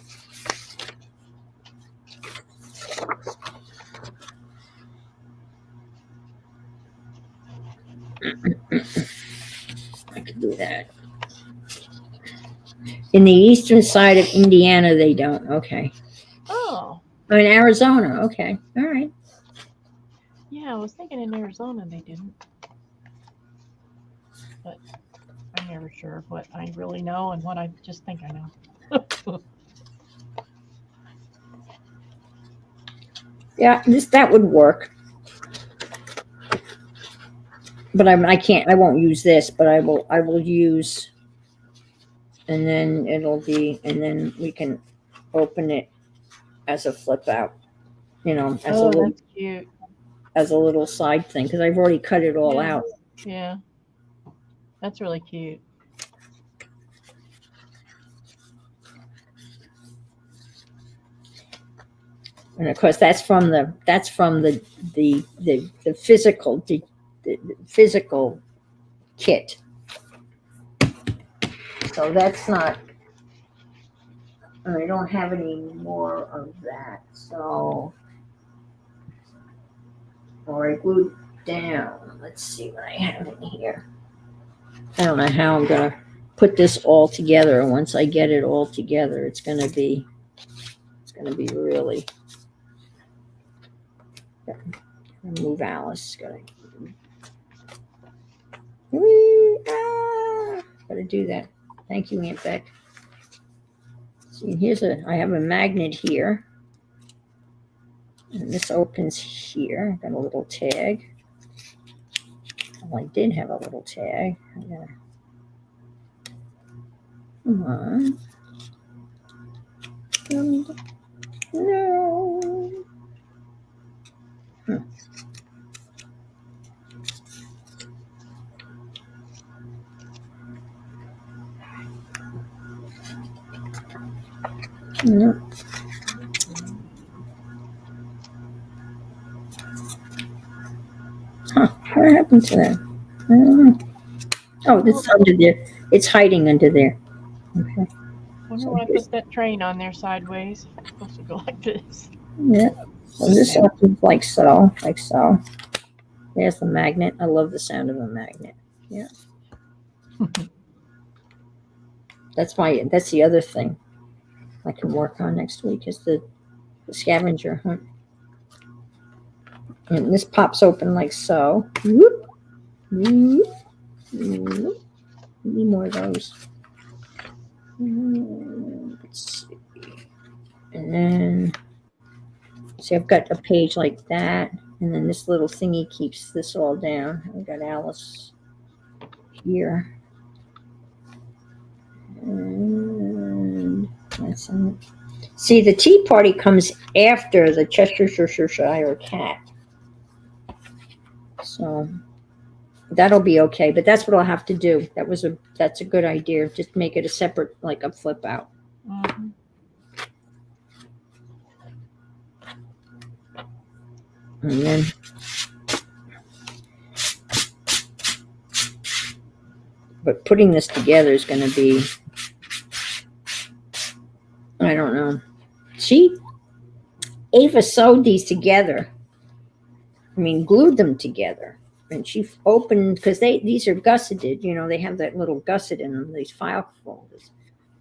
I could do that. In the eastern side of Indiana, they don't. Okay. Oh. Oh, in Arizona. Okay. All right. Yeah, I was thinking in Arizona they didn't. But I'm never sure of what I really know and what I just think I know. Yeah, that would work. But I can't, I won't use this, but I will use, and then it'll be, and then we can open it as a flip out, you know, as a little, that's cute. As a little side thing, because I've already cut it all out. Yeah. That's really cute. And of course that's from the physical, the physical kit. So that's not, I don't have any more of that. So, or I glued down. Let's see what I have in here. I don't know how I'm gonna put this all together. And once I get it all together, it's gonna be really. Move Alice. Gotta do that. Thank you, Aunt Beck. See, I have a magnet here. And this opens here. Got a little tag. Well, I did have a little tag. Come on. No. No. Huh, what happened to that? Oh, it's under there. It's hiding under there. Okay. I wonder why I put that train on there sideways. It's supposed to go like this. Yeah. So this opens like so, like so. There's the magnet. I love the sound of a magnet. Yeah. That's the other thing I can work on next week is the scavenger hunt. And this pops open like so. Whoop, whoop, whoop. Need more of those. Let's see. And then, see, I've got a page like that. And then this little thingy keeps this all down. I've got Alice here. And that's it. See, the tea party comes after the Cheshire cat. So that'll be okay, but that's what I'll have to do. That's a good idea. Just make it a separate, like a flip out. Mm-hmm. And then but putting this together is going to be, I don't know. Ava sewed these together. I mean, glued them together. And she opened, because these are gusseted, they have that little gusset in them, these file folders.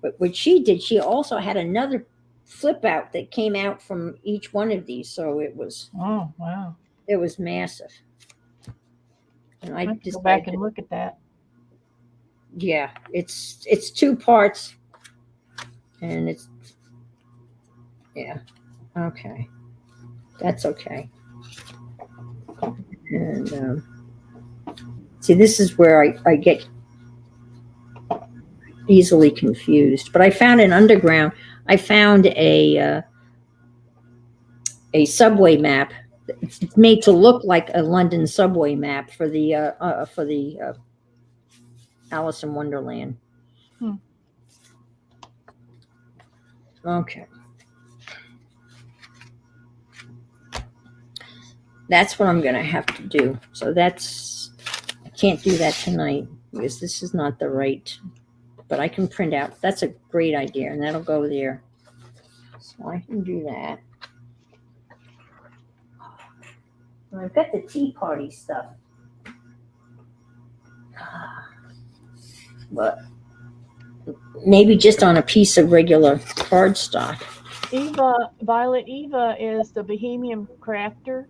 But what she did, she also had another flip out that came out from each one of these. So Oh, wow. it was massive. And I have to go back and look at that. Yeah, it's 2 parts. And yeah, okay. That's okay. And see, this is where I get easily confused. But I found an underground. I found a subway map. It's made to look like a London subway map for the Alice in Wonderland. Hmm. Okay. That's what I'm going to have to do. So I can't do that tonight because this is not the right, but I can print out. That's a great idea, and that'll go there. So I can do that. And I've got the tea party stuff. But maybe just on a piece of regular cardstock. Violet Eva is the Bohemian crafter.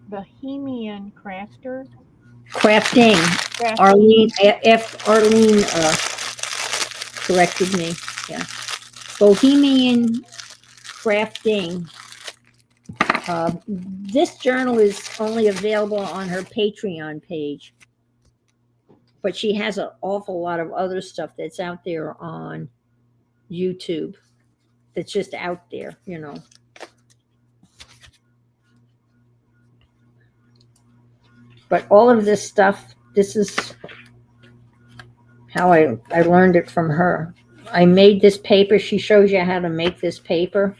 Crafting. Arlene, Arlene corrected me. Yeah. Bohemian crafting. This journal is only available on her Patreon page, but she has an awful lot of other stuff that's out there on YouTube that's just out there, But all of this stuff, this is how I learned it from her. I made this paper. She shows you how to make this paper.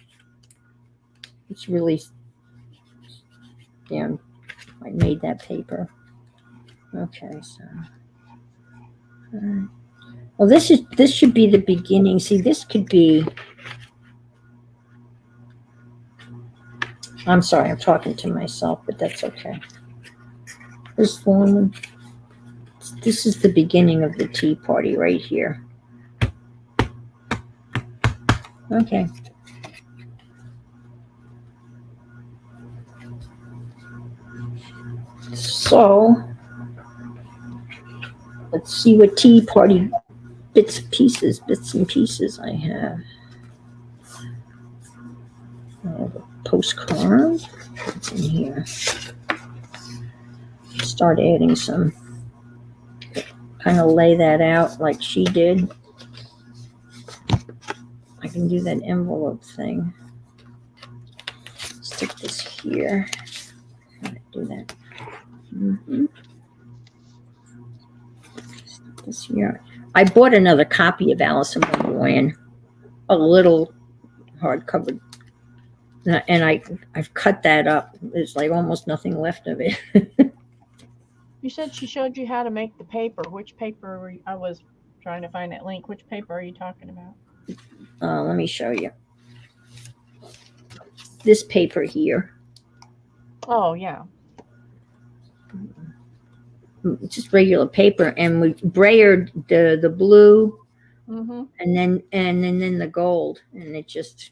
It's really, I made that paper. Okay, so. Well, this should be the beginning. See, this could be. I'm sorry, I'm talking to myself, but that's okay. This one. This is the beginning of the tea party right here. Okay. So, let's see what tea party bits and pieces I have. I have a postcard. What's in here? Start adding some. Kind of lay that out like she did. I can do that envelope thing. Stick this here. Do that. Stick this here. I bought another copy of Alice in Wonderland, a little hardcover, and I've cut that up. There's like almost nothing left of it. You said she showed you how to make the paper. Which paper I was trying to find that link. Which paper are you talking about? Let me show you. This paper here. Oh, yeah. Just regular paper, and we brayered the blue, mm-hmm. and then the gold, and it just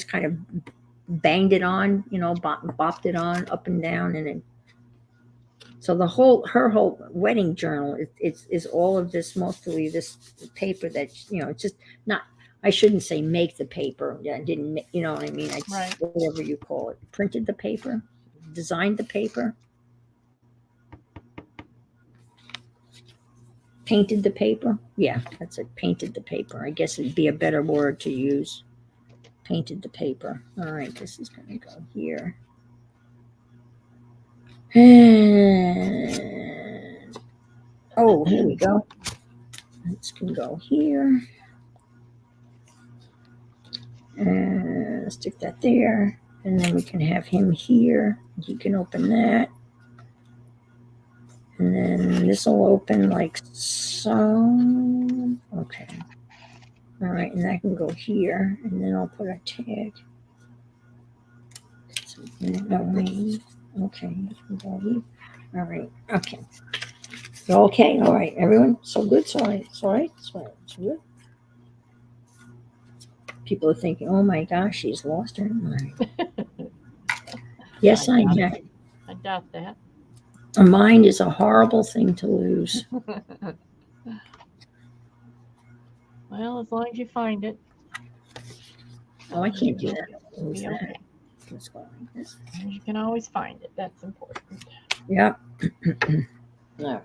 kind of banged it on, bopped it on up and down, and then so her whole wedding journal is all of this, mostly this paper that it's just not. I shouldn't say make the paper. I didn't, you know what I mean? Right. Whatever you call it, printed the paper, designed the paper. Painted the paper? Yeah, that's it. Painted the paper. I guess it'd be a better word to use. Painted the paper. All right, this is going to go here. And, oh, here we go. This can go here. And stick that there. And then we can have him here. He can open that. And then this will open like so. Okay. All right, and that can go here. And then I'll put a tag. No, wait. Okay. All right. Okay. Okay. All right. Everyone. So good. So right. So right. So right. So good. People are thinking, "Oh my gosh, she's lost her mind." Yes, I have. I doubt that. A mind is a horrible thing to lose. Well, as long as you find it. Oh, I can't do that. It'll be okay. Let's go like this. You can always find it. That's important. Yep. No.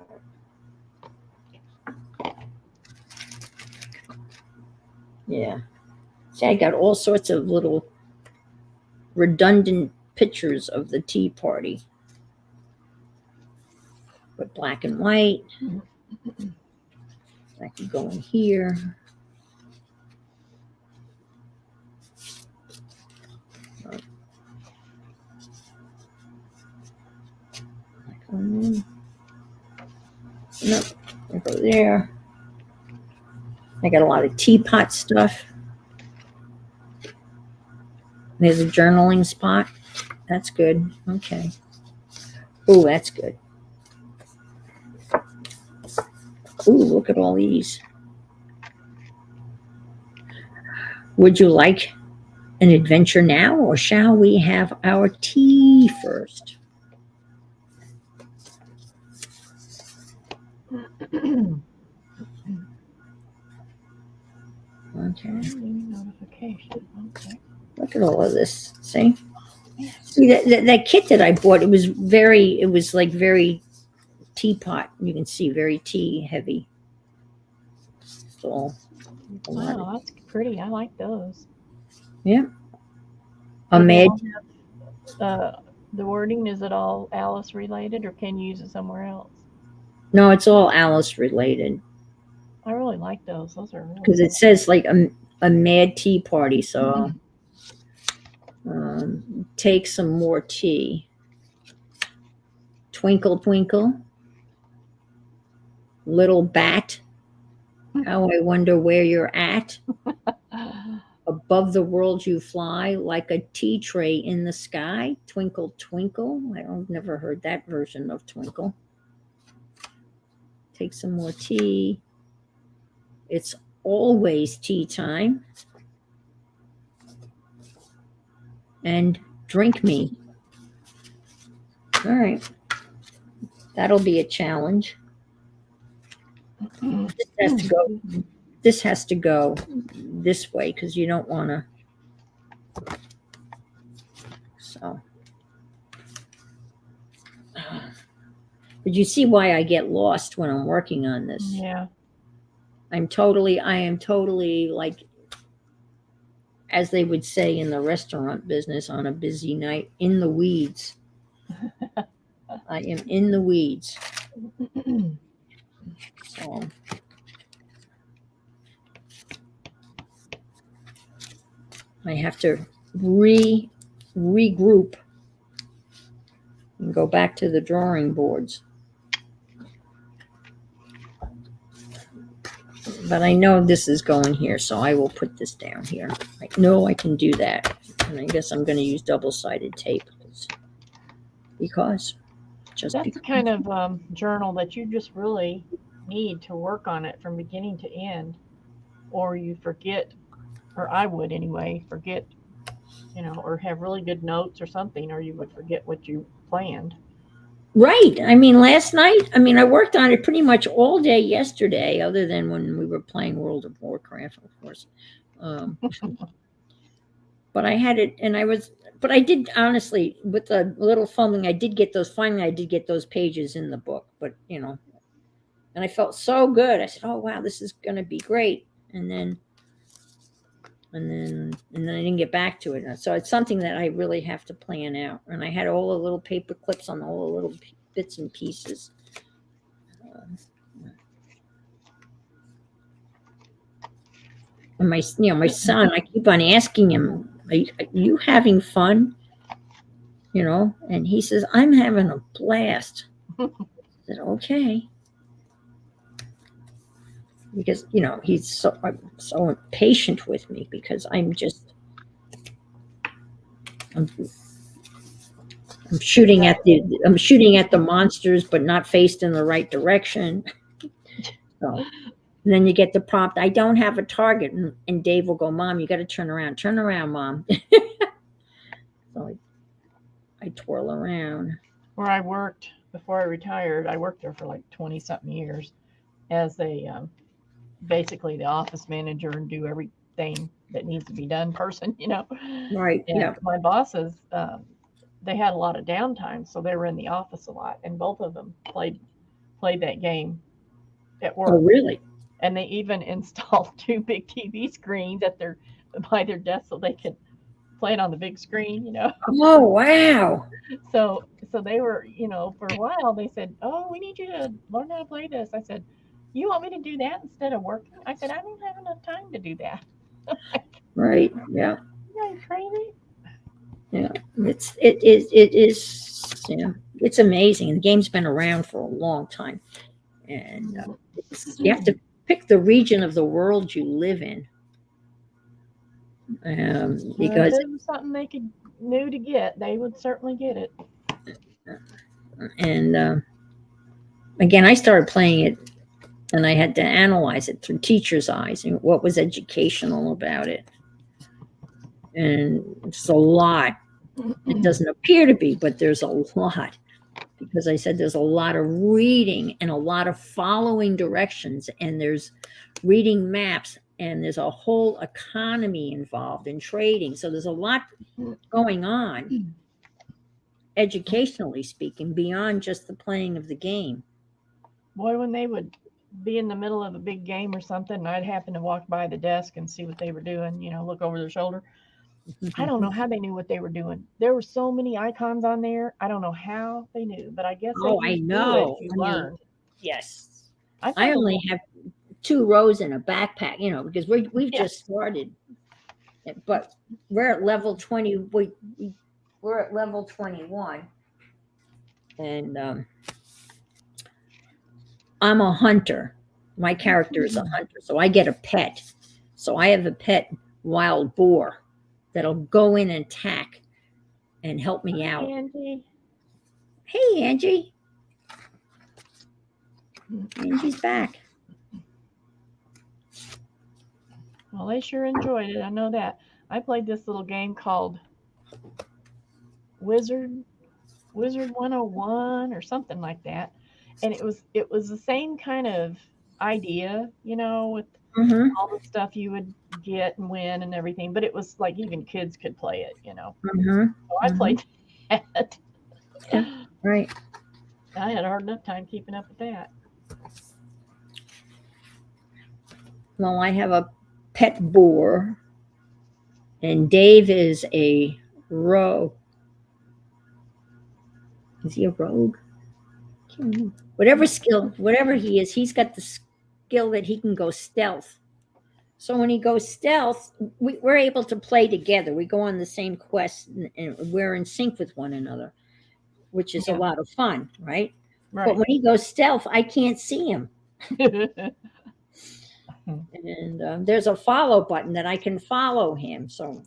Yeah. See, I got all sorts of little redundant pictures of the Tea Party, but black and white. I could go in here. Nope, I go there. I got a lot of teapot stuff. There's a journaling spot. That's good. Okay. Oh, that's good. Ooh, look at all these. Would you like an adventure now, or shall we have our tea first? Okay. Notification. Okay. Look at all of this. See? See that kit that I bought, it was like very teapot. You can see very tea heavy. So Wow, that's pretty. I like those. Yeah. The wording, is it all Alice related, or can you use it somewhere else? No, it's all Alice related. I really like those. Those are really because it says like a mad tea party. So take some more tea. Twinkle, twinkle, little bat. How I wonder where you're at. Above the world you fly like a tea tray in the sky. Twinkle, twinkle. I've never heard that version of twinkle. Take some more tea. It's always tea time. And drink me. All right. That'll be a challenge. This has to go this way because you don't want to. So. But you see why I get lost when I'm working on this. Yeah. I am totally like, as they would say in the restaurant business on a busy night, in the weeds. I am in the weeds. So I have to regroup and go back to the drawing boards. But I know this is going here, so I will put this down here. I know I can do that. And I guess I'm going to use double-sided tape because that's the kind of journal that you just really need to work on it from beginning to end, or you forget, or I would anyway, forget, or have really good notes or something, or you would forget what you planned. Right. I mean, last night, I worked on it pretty much all day yesterday, other than when we were playing World of Warcraft, of course. But I had it, but I did, honestly, with a little fumbling, finally I did get those pages in the book, but, and I felt so good. I said, oh, wow, this is going to be great. And then I didn't get back to it. So it's something that I really have to plan out. And I had all the little paper clips on all the little bits and pieces. And my son, I keep on asking him, are you having fun? and he says, I'm having a blast. I said, okay. Because, he's so impatient with me because I'm, I'm shooting at the monsters, but not faced in the right direction. So, and then you get the prompt, I don't have a target. And Dave will go, Mom, you got to turn around, Mom. So I twirl around. Where I worked before I retired, I worked there for like 20 something years as a basically the office manager and do everything that needs to be done person. Right. And Yeah. my bosses, they had a lot of downtime, so they were in the office a lot, and both of them played that game at Oh, work. really? And they even installed two big TV screens at their by their desk so they could play it on the big screen. Oh, wow. So they were, for a while they said, "Oh, we need you to learn how to play this." I said, "You want me to do that instead of working?" I said, "I don't have enough time to do that." Like, Right. Yeah. are you crazy? Yeah. It is, it's amazing. The game's been around for a long time. And you have to pick the region of the world you live in, If because it was something they could knew to get, they would certainly get it. and again, I started playing it, and I had to analyze it through teacher's eyes and what was educational about it. And it's a lot. It doesn't appear to be, but there's a lot, because I said there's a lot of reading and a lot of following directions, and there's reading maps, and there's a whole economy involved in trading. So there's a lot going on, educationally speaking, beyond just the playing of the game. Boy, when they would be in the middle of a big game or something, and I'd happen to walk by the desk and see what they were doing, look over their shoulder. I don't know how they knew what they were doing. There were so many icons on there. I don't know how they knew, but I guess they Oh, I just knew it know. if you I mean, learned. yes. I I found a only little, have 2 rows in a backpack, because we've yeah. just started, but we're at level 20. We're at level 21, and I'm a hunter. My character is a hunter, so I get a pet. So I have a pet wild boar that'll go in and attack and help me out. Angie. Hey, Angie. Angie's back. Well, they sure enjoyed it. I know that. I played this little game called Wizard Wizard 101 or something like that. And it was the same kind of idea, with Mm-hmm. all the stuff you would get and win and everything, but it was like even kids could play it. Mm-hmm. So I Mm-hmm. played that. Yeah. Right. I had a hard enough time keeping up with that. Well, I have a pet boar, and Dave is a rogue. Is he a rogue? Can't remember. Whatever skill, whatever he is, he's got the skill that he can go stealth. So when he goes stealth, we're able to play together. We go on the same quest, and we're in sync with one another, which is a Yeah, lot of fun, right? But right. when he goes stealth, I can't see him. And there's a follow button that I can follow him, so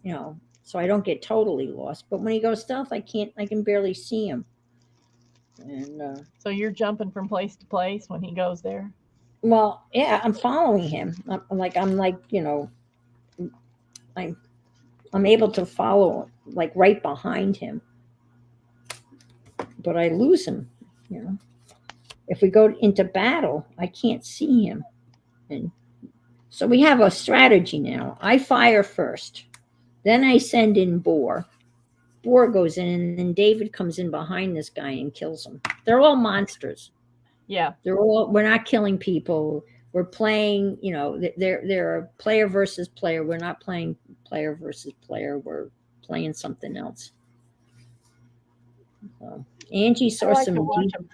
I don't get totally lost. But when he goes stealth, I can't. I can barely see him. And So you're jumping from place to place when he goes there? well, yeah, I'm following him. I'm like, I'm I'm able to follow like right behind him, but I lose him. You know, if we go into battle, I can't see him, and so we have a strategy now. I fire first, then I send in Boar. Boar goes in, and then David comes in behind this guy and kills him. They're all monsters. Yeah. We're not killing people. We're playing, they're a player versus player. We're not playing player versus player. We're playing something else. So, Angie I saw like to some watch deep. him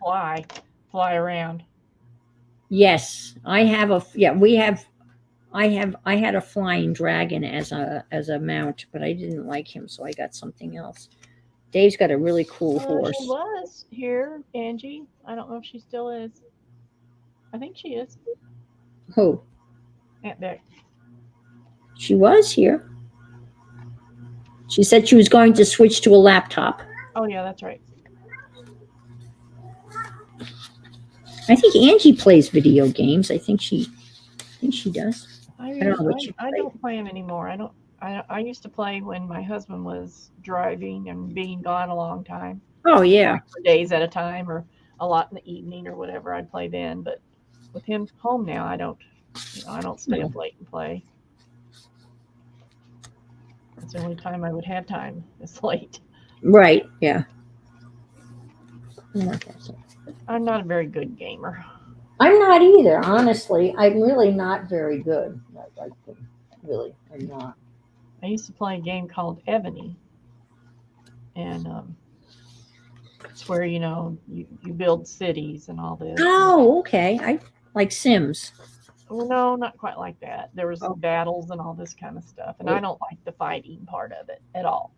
fly around. Yes, I have a yeah. We have. I had a flying dragon as a mount, but I didn't like him, so I got something else. Dave's got a really cool She horse. was here, Angie. I don't know if she still is. I think she is. Who? Aunt Beck. She was here. She said she was going to switch to a laptop. Oh yeah, that's right. I think Angie plays video games. I think she does. I don't know what she I plays. don't play them anymore. I don't. I used to play when my husband was driving and being gone a long time, Oh yeah, like for days at a time, or a lot in the evening or whatever. I'd play then. But with him home now, I don't. I don't stay no. up late and play. That's the only time I would have time. It's late. Right. Yeah. I'm not a very good gamer. I'm not either. Honestly, I'm really not very good. Like, really, I'm not. I used to play a game called Ebony, and it's where you build cities and all this. And, Oh, okay. I like Sims. well, no, not quite like that. There was Oh, battles and all this kind of stuff, and I don't like the fighting part of it at all.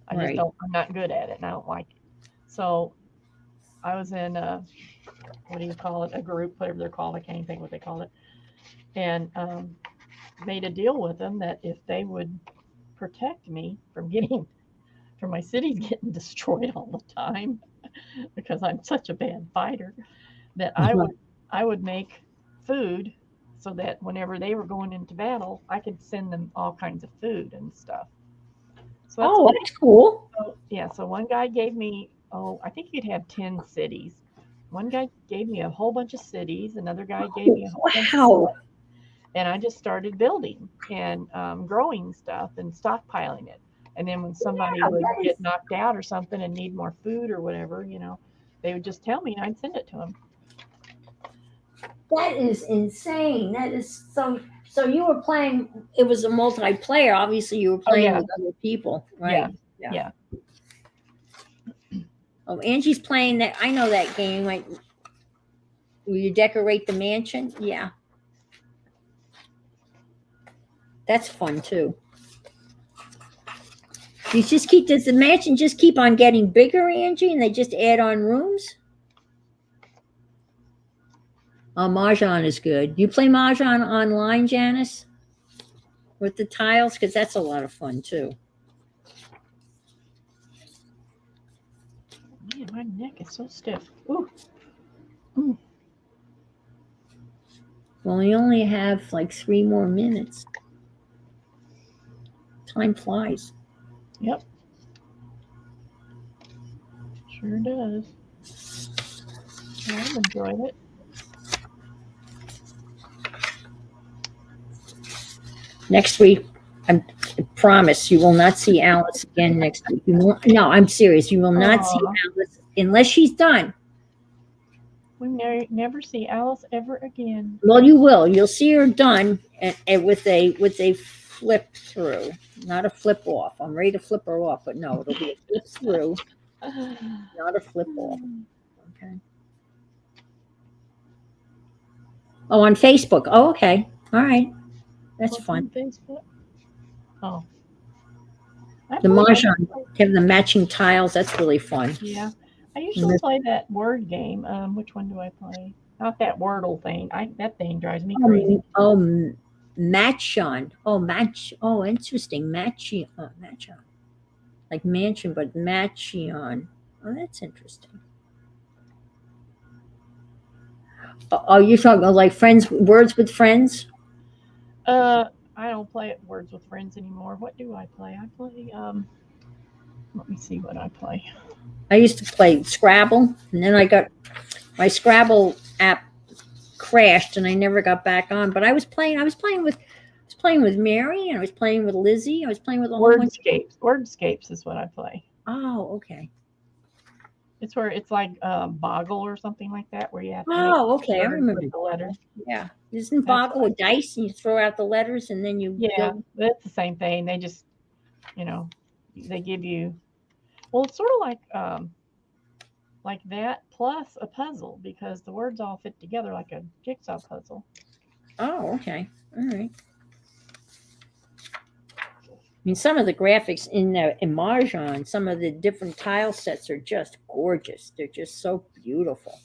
I just right. don't. I'm not good at it, and I don't like it. So I was in what do you call it? A group, whatever they're called. I can't even think what they call it, and made a deal with them that if they would protect me from my cities getting destroyed all the time because I'm such a bad fighter, that I would make food so that whenever they were going into battle, I could send them all kinds of food and stuff. So that's Oh, what. that's cool. So, yeah. So one guy gave me, I think you'd have 10 cities. One guy gave me a whole bunch of cities. Another guy gave Oh, me a whole bunch of wow. stuff. And I just started building and growing stuff and stockpiling it. And then when somebody Yeah, would that is get knocked out or something and need more food or whatever, they would just tell me and I'd send it to them. that is insane. That is so. So you were playing. It was a multiplayer. Obviously, you were Oh playing yeah, with other people, yeah, right? Yeah. yeah. Oh, Angie's playing that. I know that game. Like, will you decorate the mansion? Yeah, that's fun too. You just keep does the mansion just keep on getting bigger, Angie, and they just add on rooms? Oh, Mahjong is good. You play Mahjong online, Janice, with the tiles? Because that's a lot of fun too. Man, my neck is so stiff. Ooh. Mm. Well, we only have like 3 more minutes. Time flies. Yep, sure does. Well, I've enjoyed it. Next week, I promise you will not see Alice again next week. You won't, no, I'm serious. You will not see Aw, Alice unless she's done. we never see Alice ever again. Well, you will. You'll see her done and with a flip through, not a flip off. I'm ready to flip her off, but no, it'll be a flip through, not a flip off. Okay. Oh, on Facebook. Oh, okay. All right. That's What's on fun. Facebook? Oh, I The play. mahjong have the matching tiles. That's really fun. Yeah, I And usually play that word game. Which one do I play? Not that Wordle thing. That thing drives me crazy. Matchon. Oh, match. Oh, interesting. Matchon. Like mansion, but matchion. Oh, that's interesting. Oh, you're talking about like friends, words with friends? Uh, I don't play at Words with Friends anymore. What do I play? I play. Let me see what I play. I used to play Scrabble, and then I got my Scrabble app crashed, and I never got back on. But I was playing. I was playing with Mary, and I was playing with Lizzie. I was playing with a whole bunch. Wordscapes. Wordscapes is what I play. Oh, okay. It's where it's like Boggle or something like that, where you have to make Oh, okay. I words remember. with the letters. Yeah. Isn't That's what Boggle a dice, and you throw out the letters, and then you Yeah, build? that's the same thing. They just, you know, they give you. Well, it's sort of like that plus a puzzle because the words all fit together like a jigsaw puzzle. Oh, okay. All right. mean, some of the graphics in the in Mahjong, some of the different tile sets are just gorgeous. They're just so beautiful.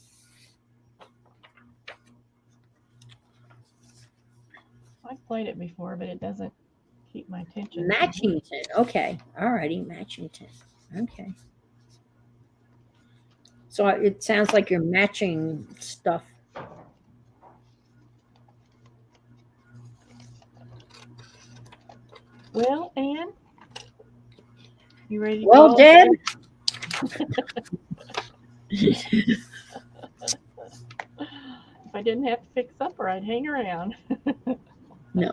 I've played it before, but it doesn't keep my attention too much. Matchington. Okay. All righty. Matchington. Okay. So it sounds like you're matching stuff. Well, Anne, you ready to Well, go? Dad. If I didn't have to fix supper, I'd hang around. No.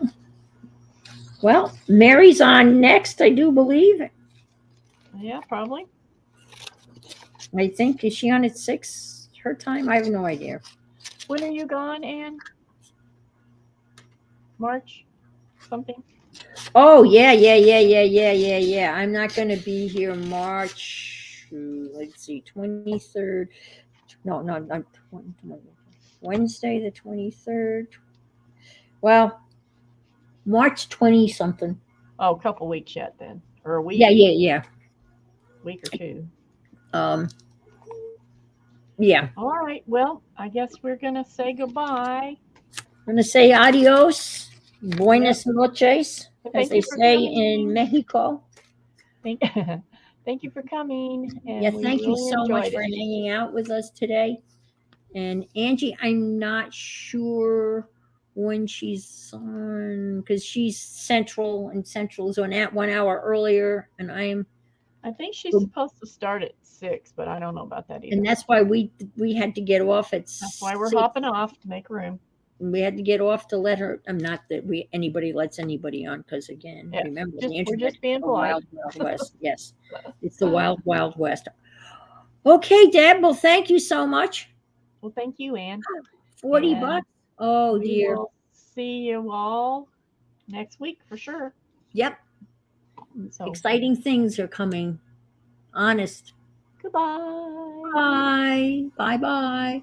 Well, Mary's on next, I do believe. Yeah, probably. I think, is she on at 6 her time? I have no idea. When are you gone, Anne? March something? Oh, yeah. I'm not going to be here March, let's see, 23rd. No, I'm Wednesday the 23rd. Well, March 20 something. Oh, a couple weeks yet then, or a week, Yeah. week or two. Um, yeah. All right. Well, I guess we're gonna say goodbye. I'm going to say adios, Yep. buenas noches, And as thank they you for say in coming. Mexico. Thank, thank you for coming, Yeah, and we thank you really so much enjoyed for it. hanging out with us today. And Angie, I'm not sure when she's on because she's central and central's on at 1 hour earlier, and I think she's supposed to start at 6, but I don't know about that and either. that's why we had to get off at That's why we're 6. hopping off to make room. We had to get off to let her. I'm not that we anybody lets anybody on because again, Yeah, remember the we're internet just is being the polite. wild west. Yes, it's the wild west. Okay, Deb. Well, thank you so much. Well, thank you, Anne, 40 and bucks. Oh we dear. will see you all next week for sure. Yep. So, Exciting things are coming. Honest. goodbye. Bye. Bye.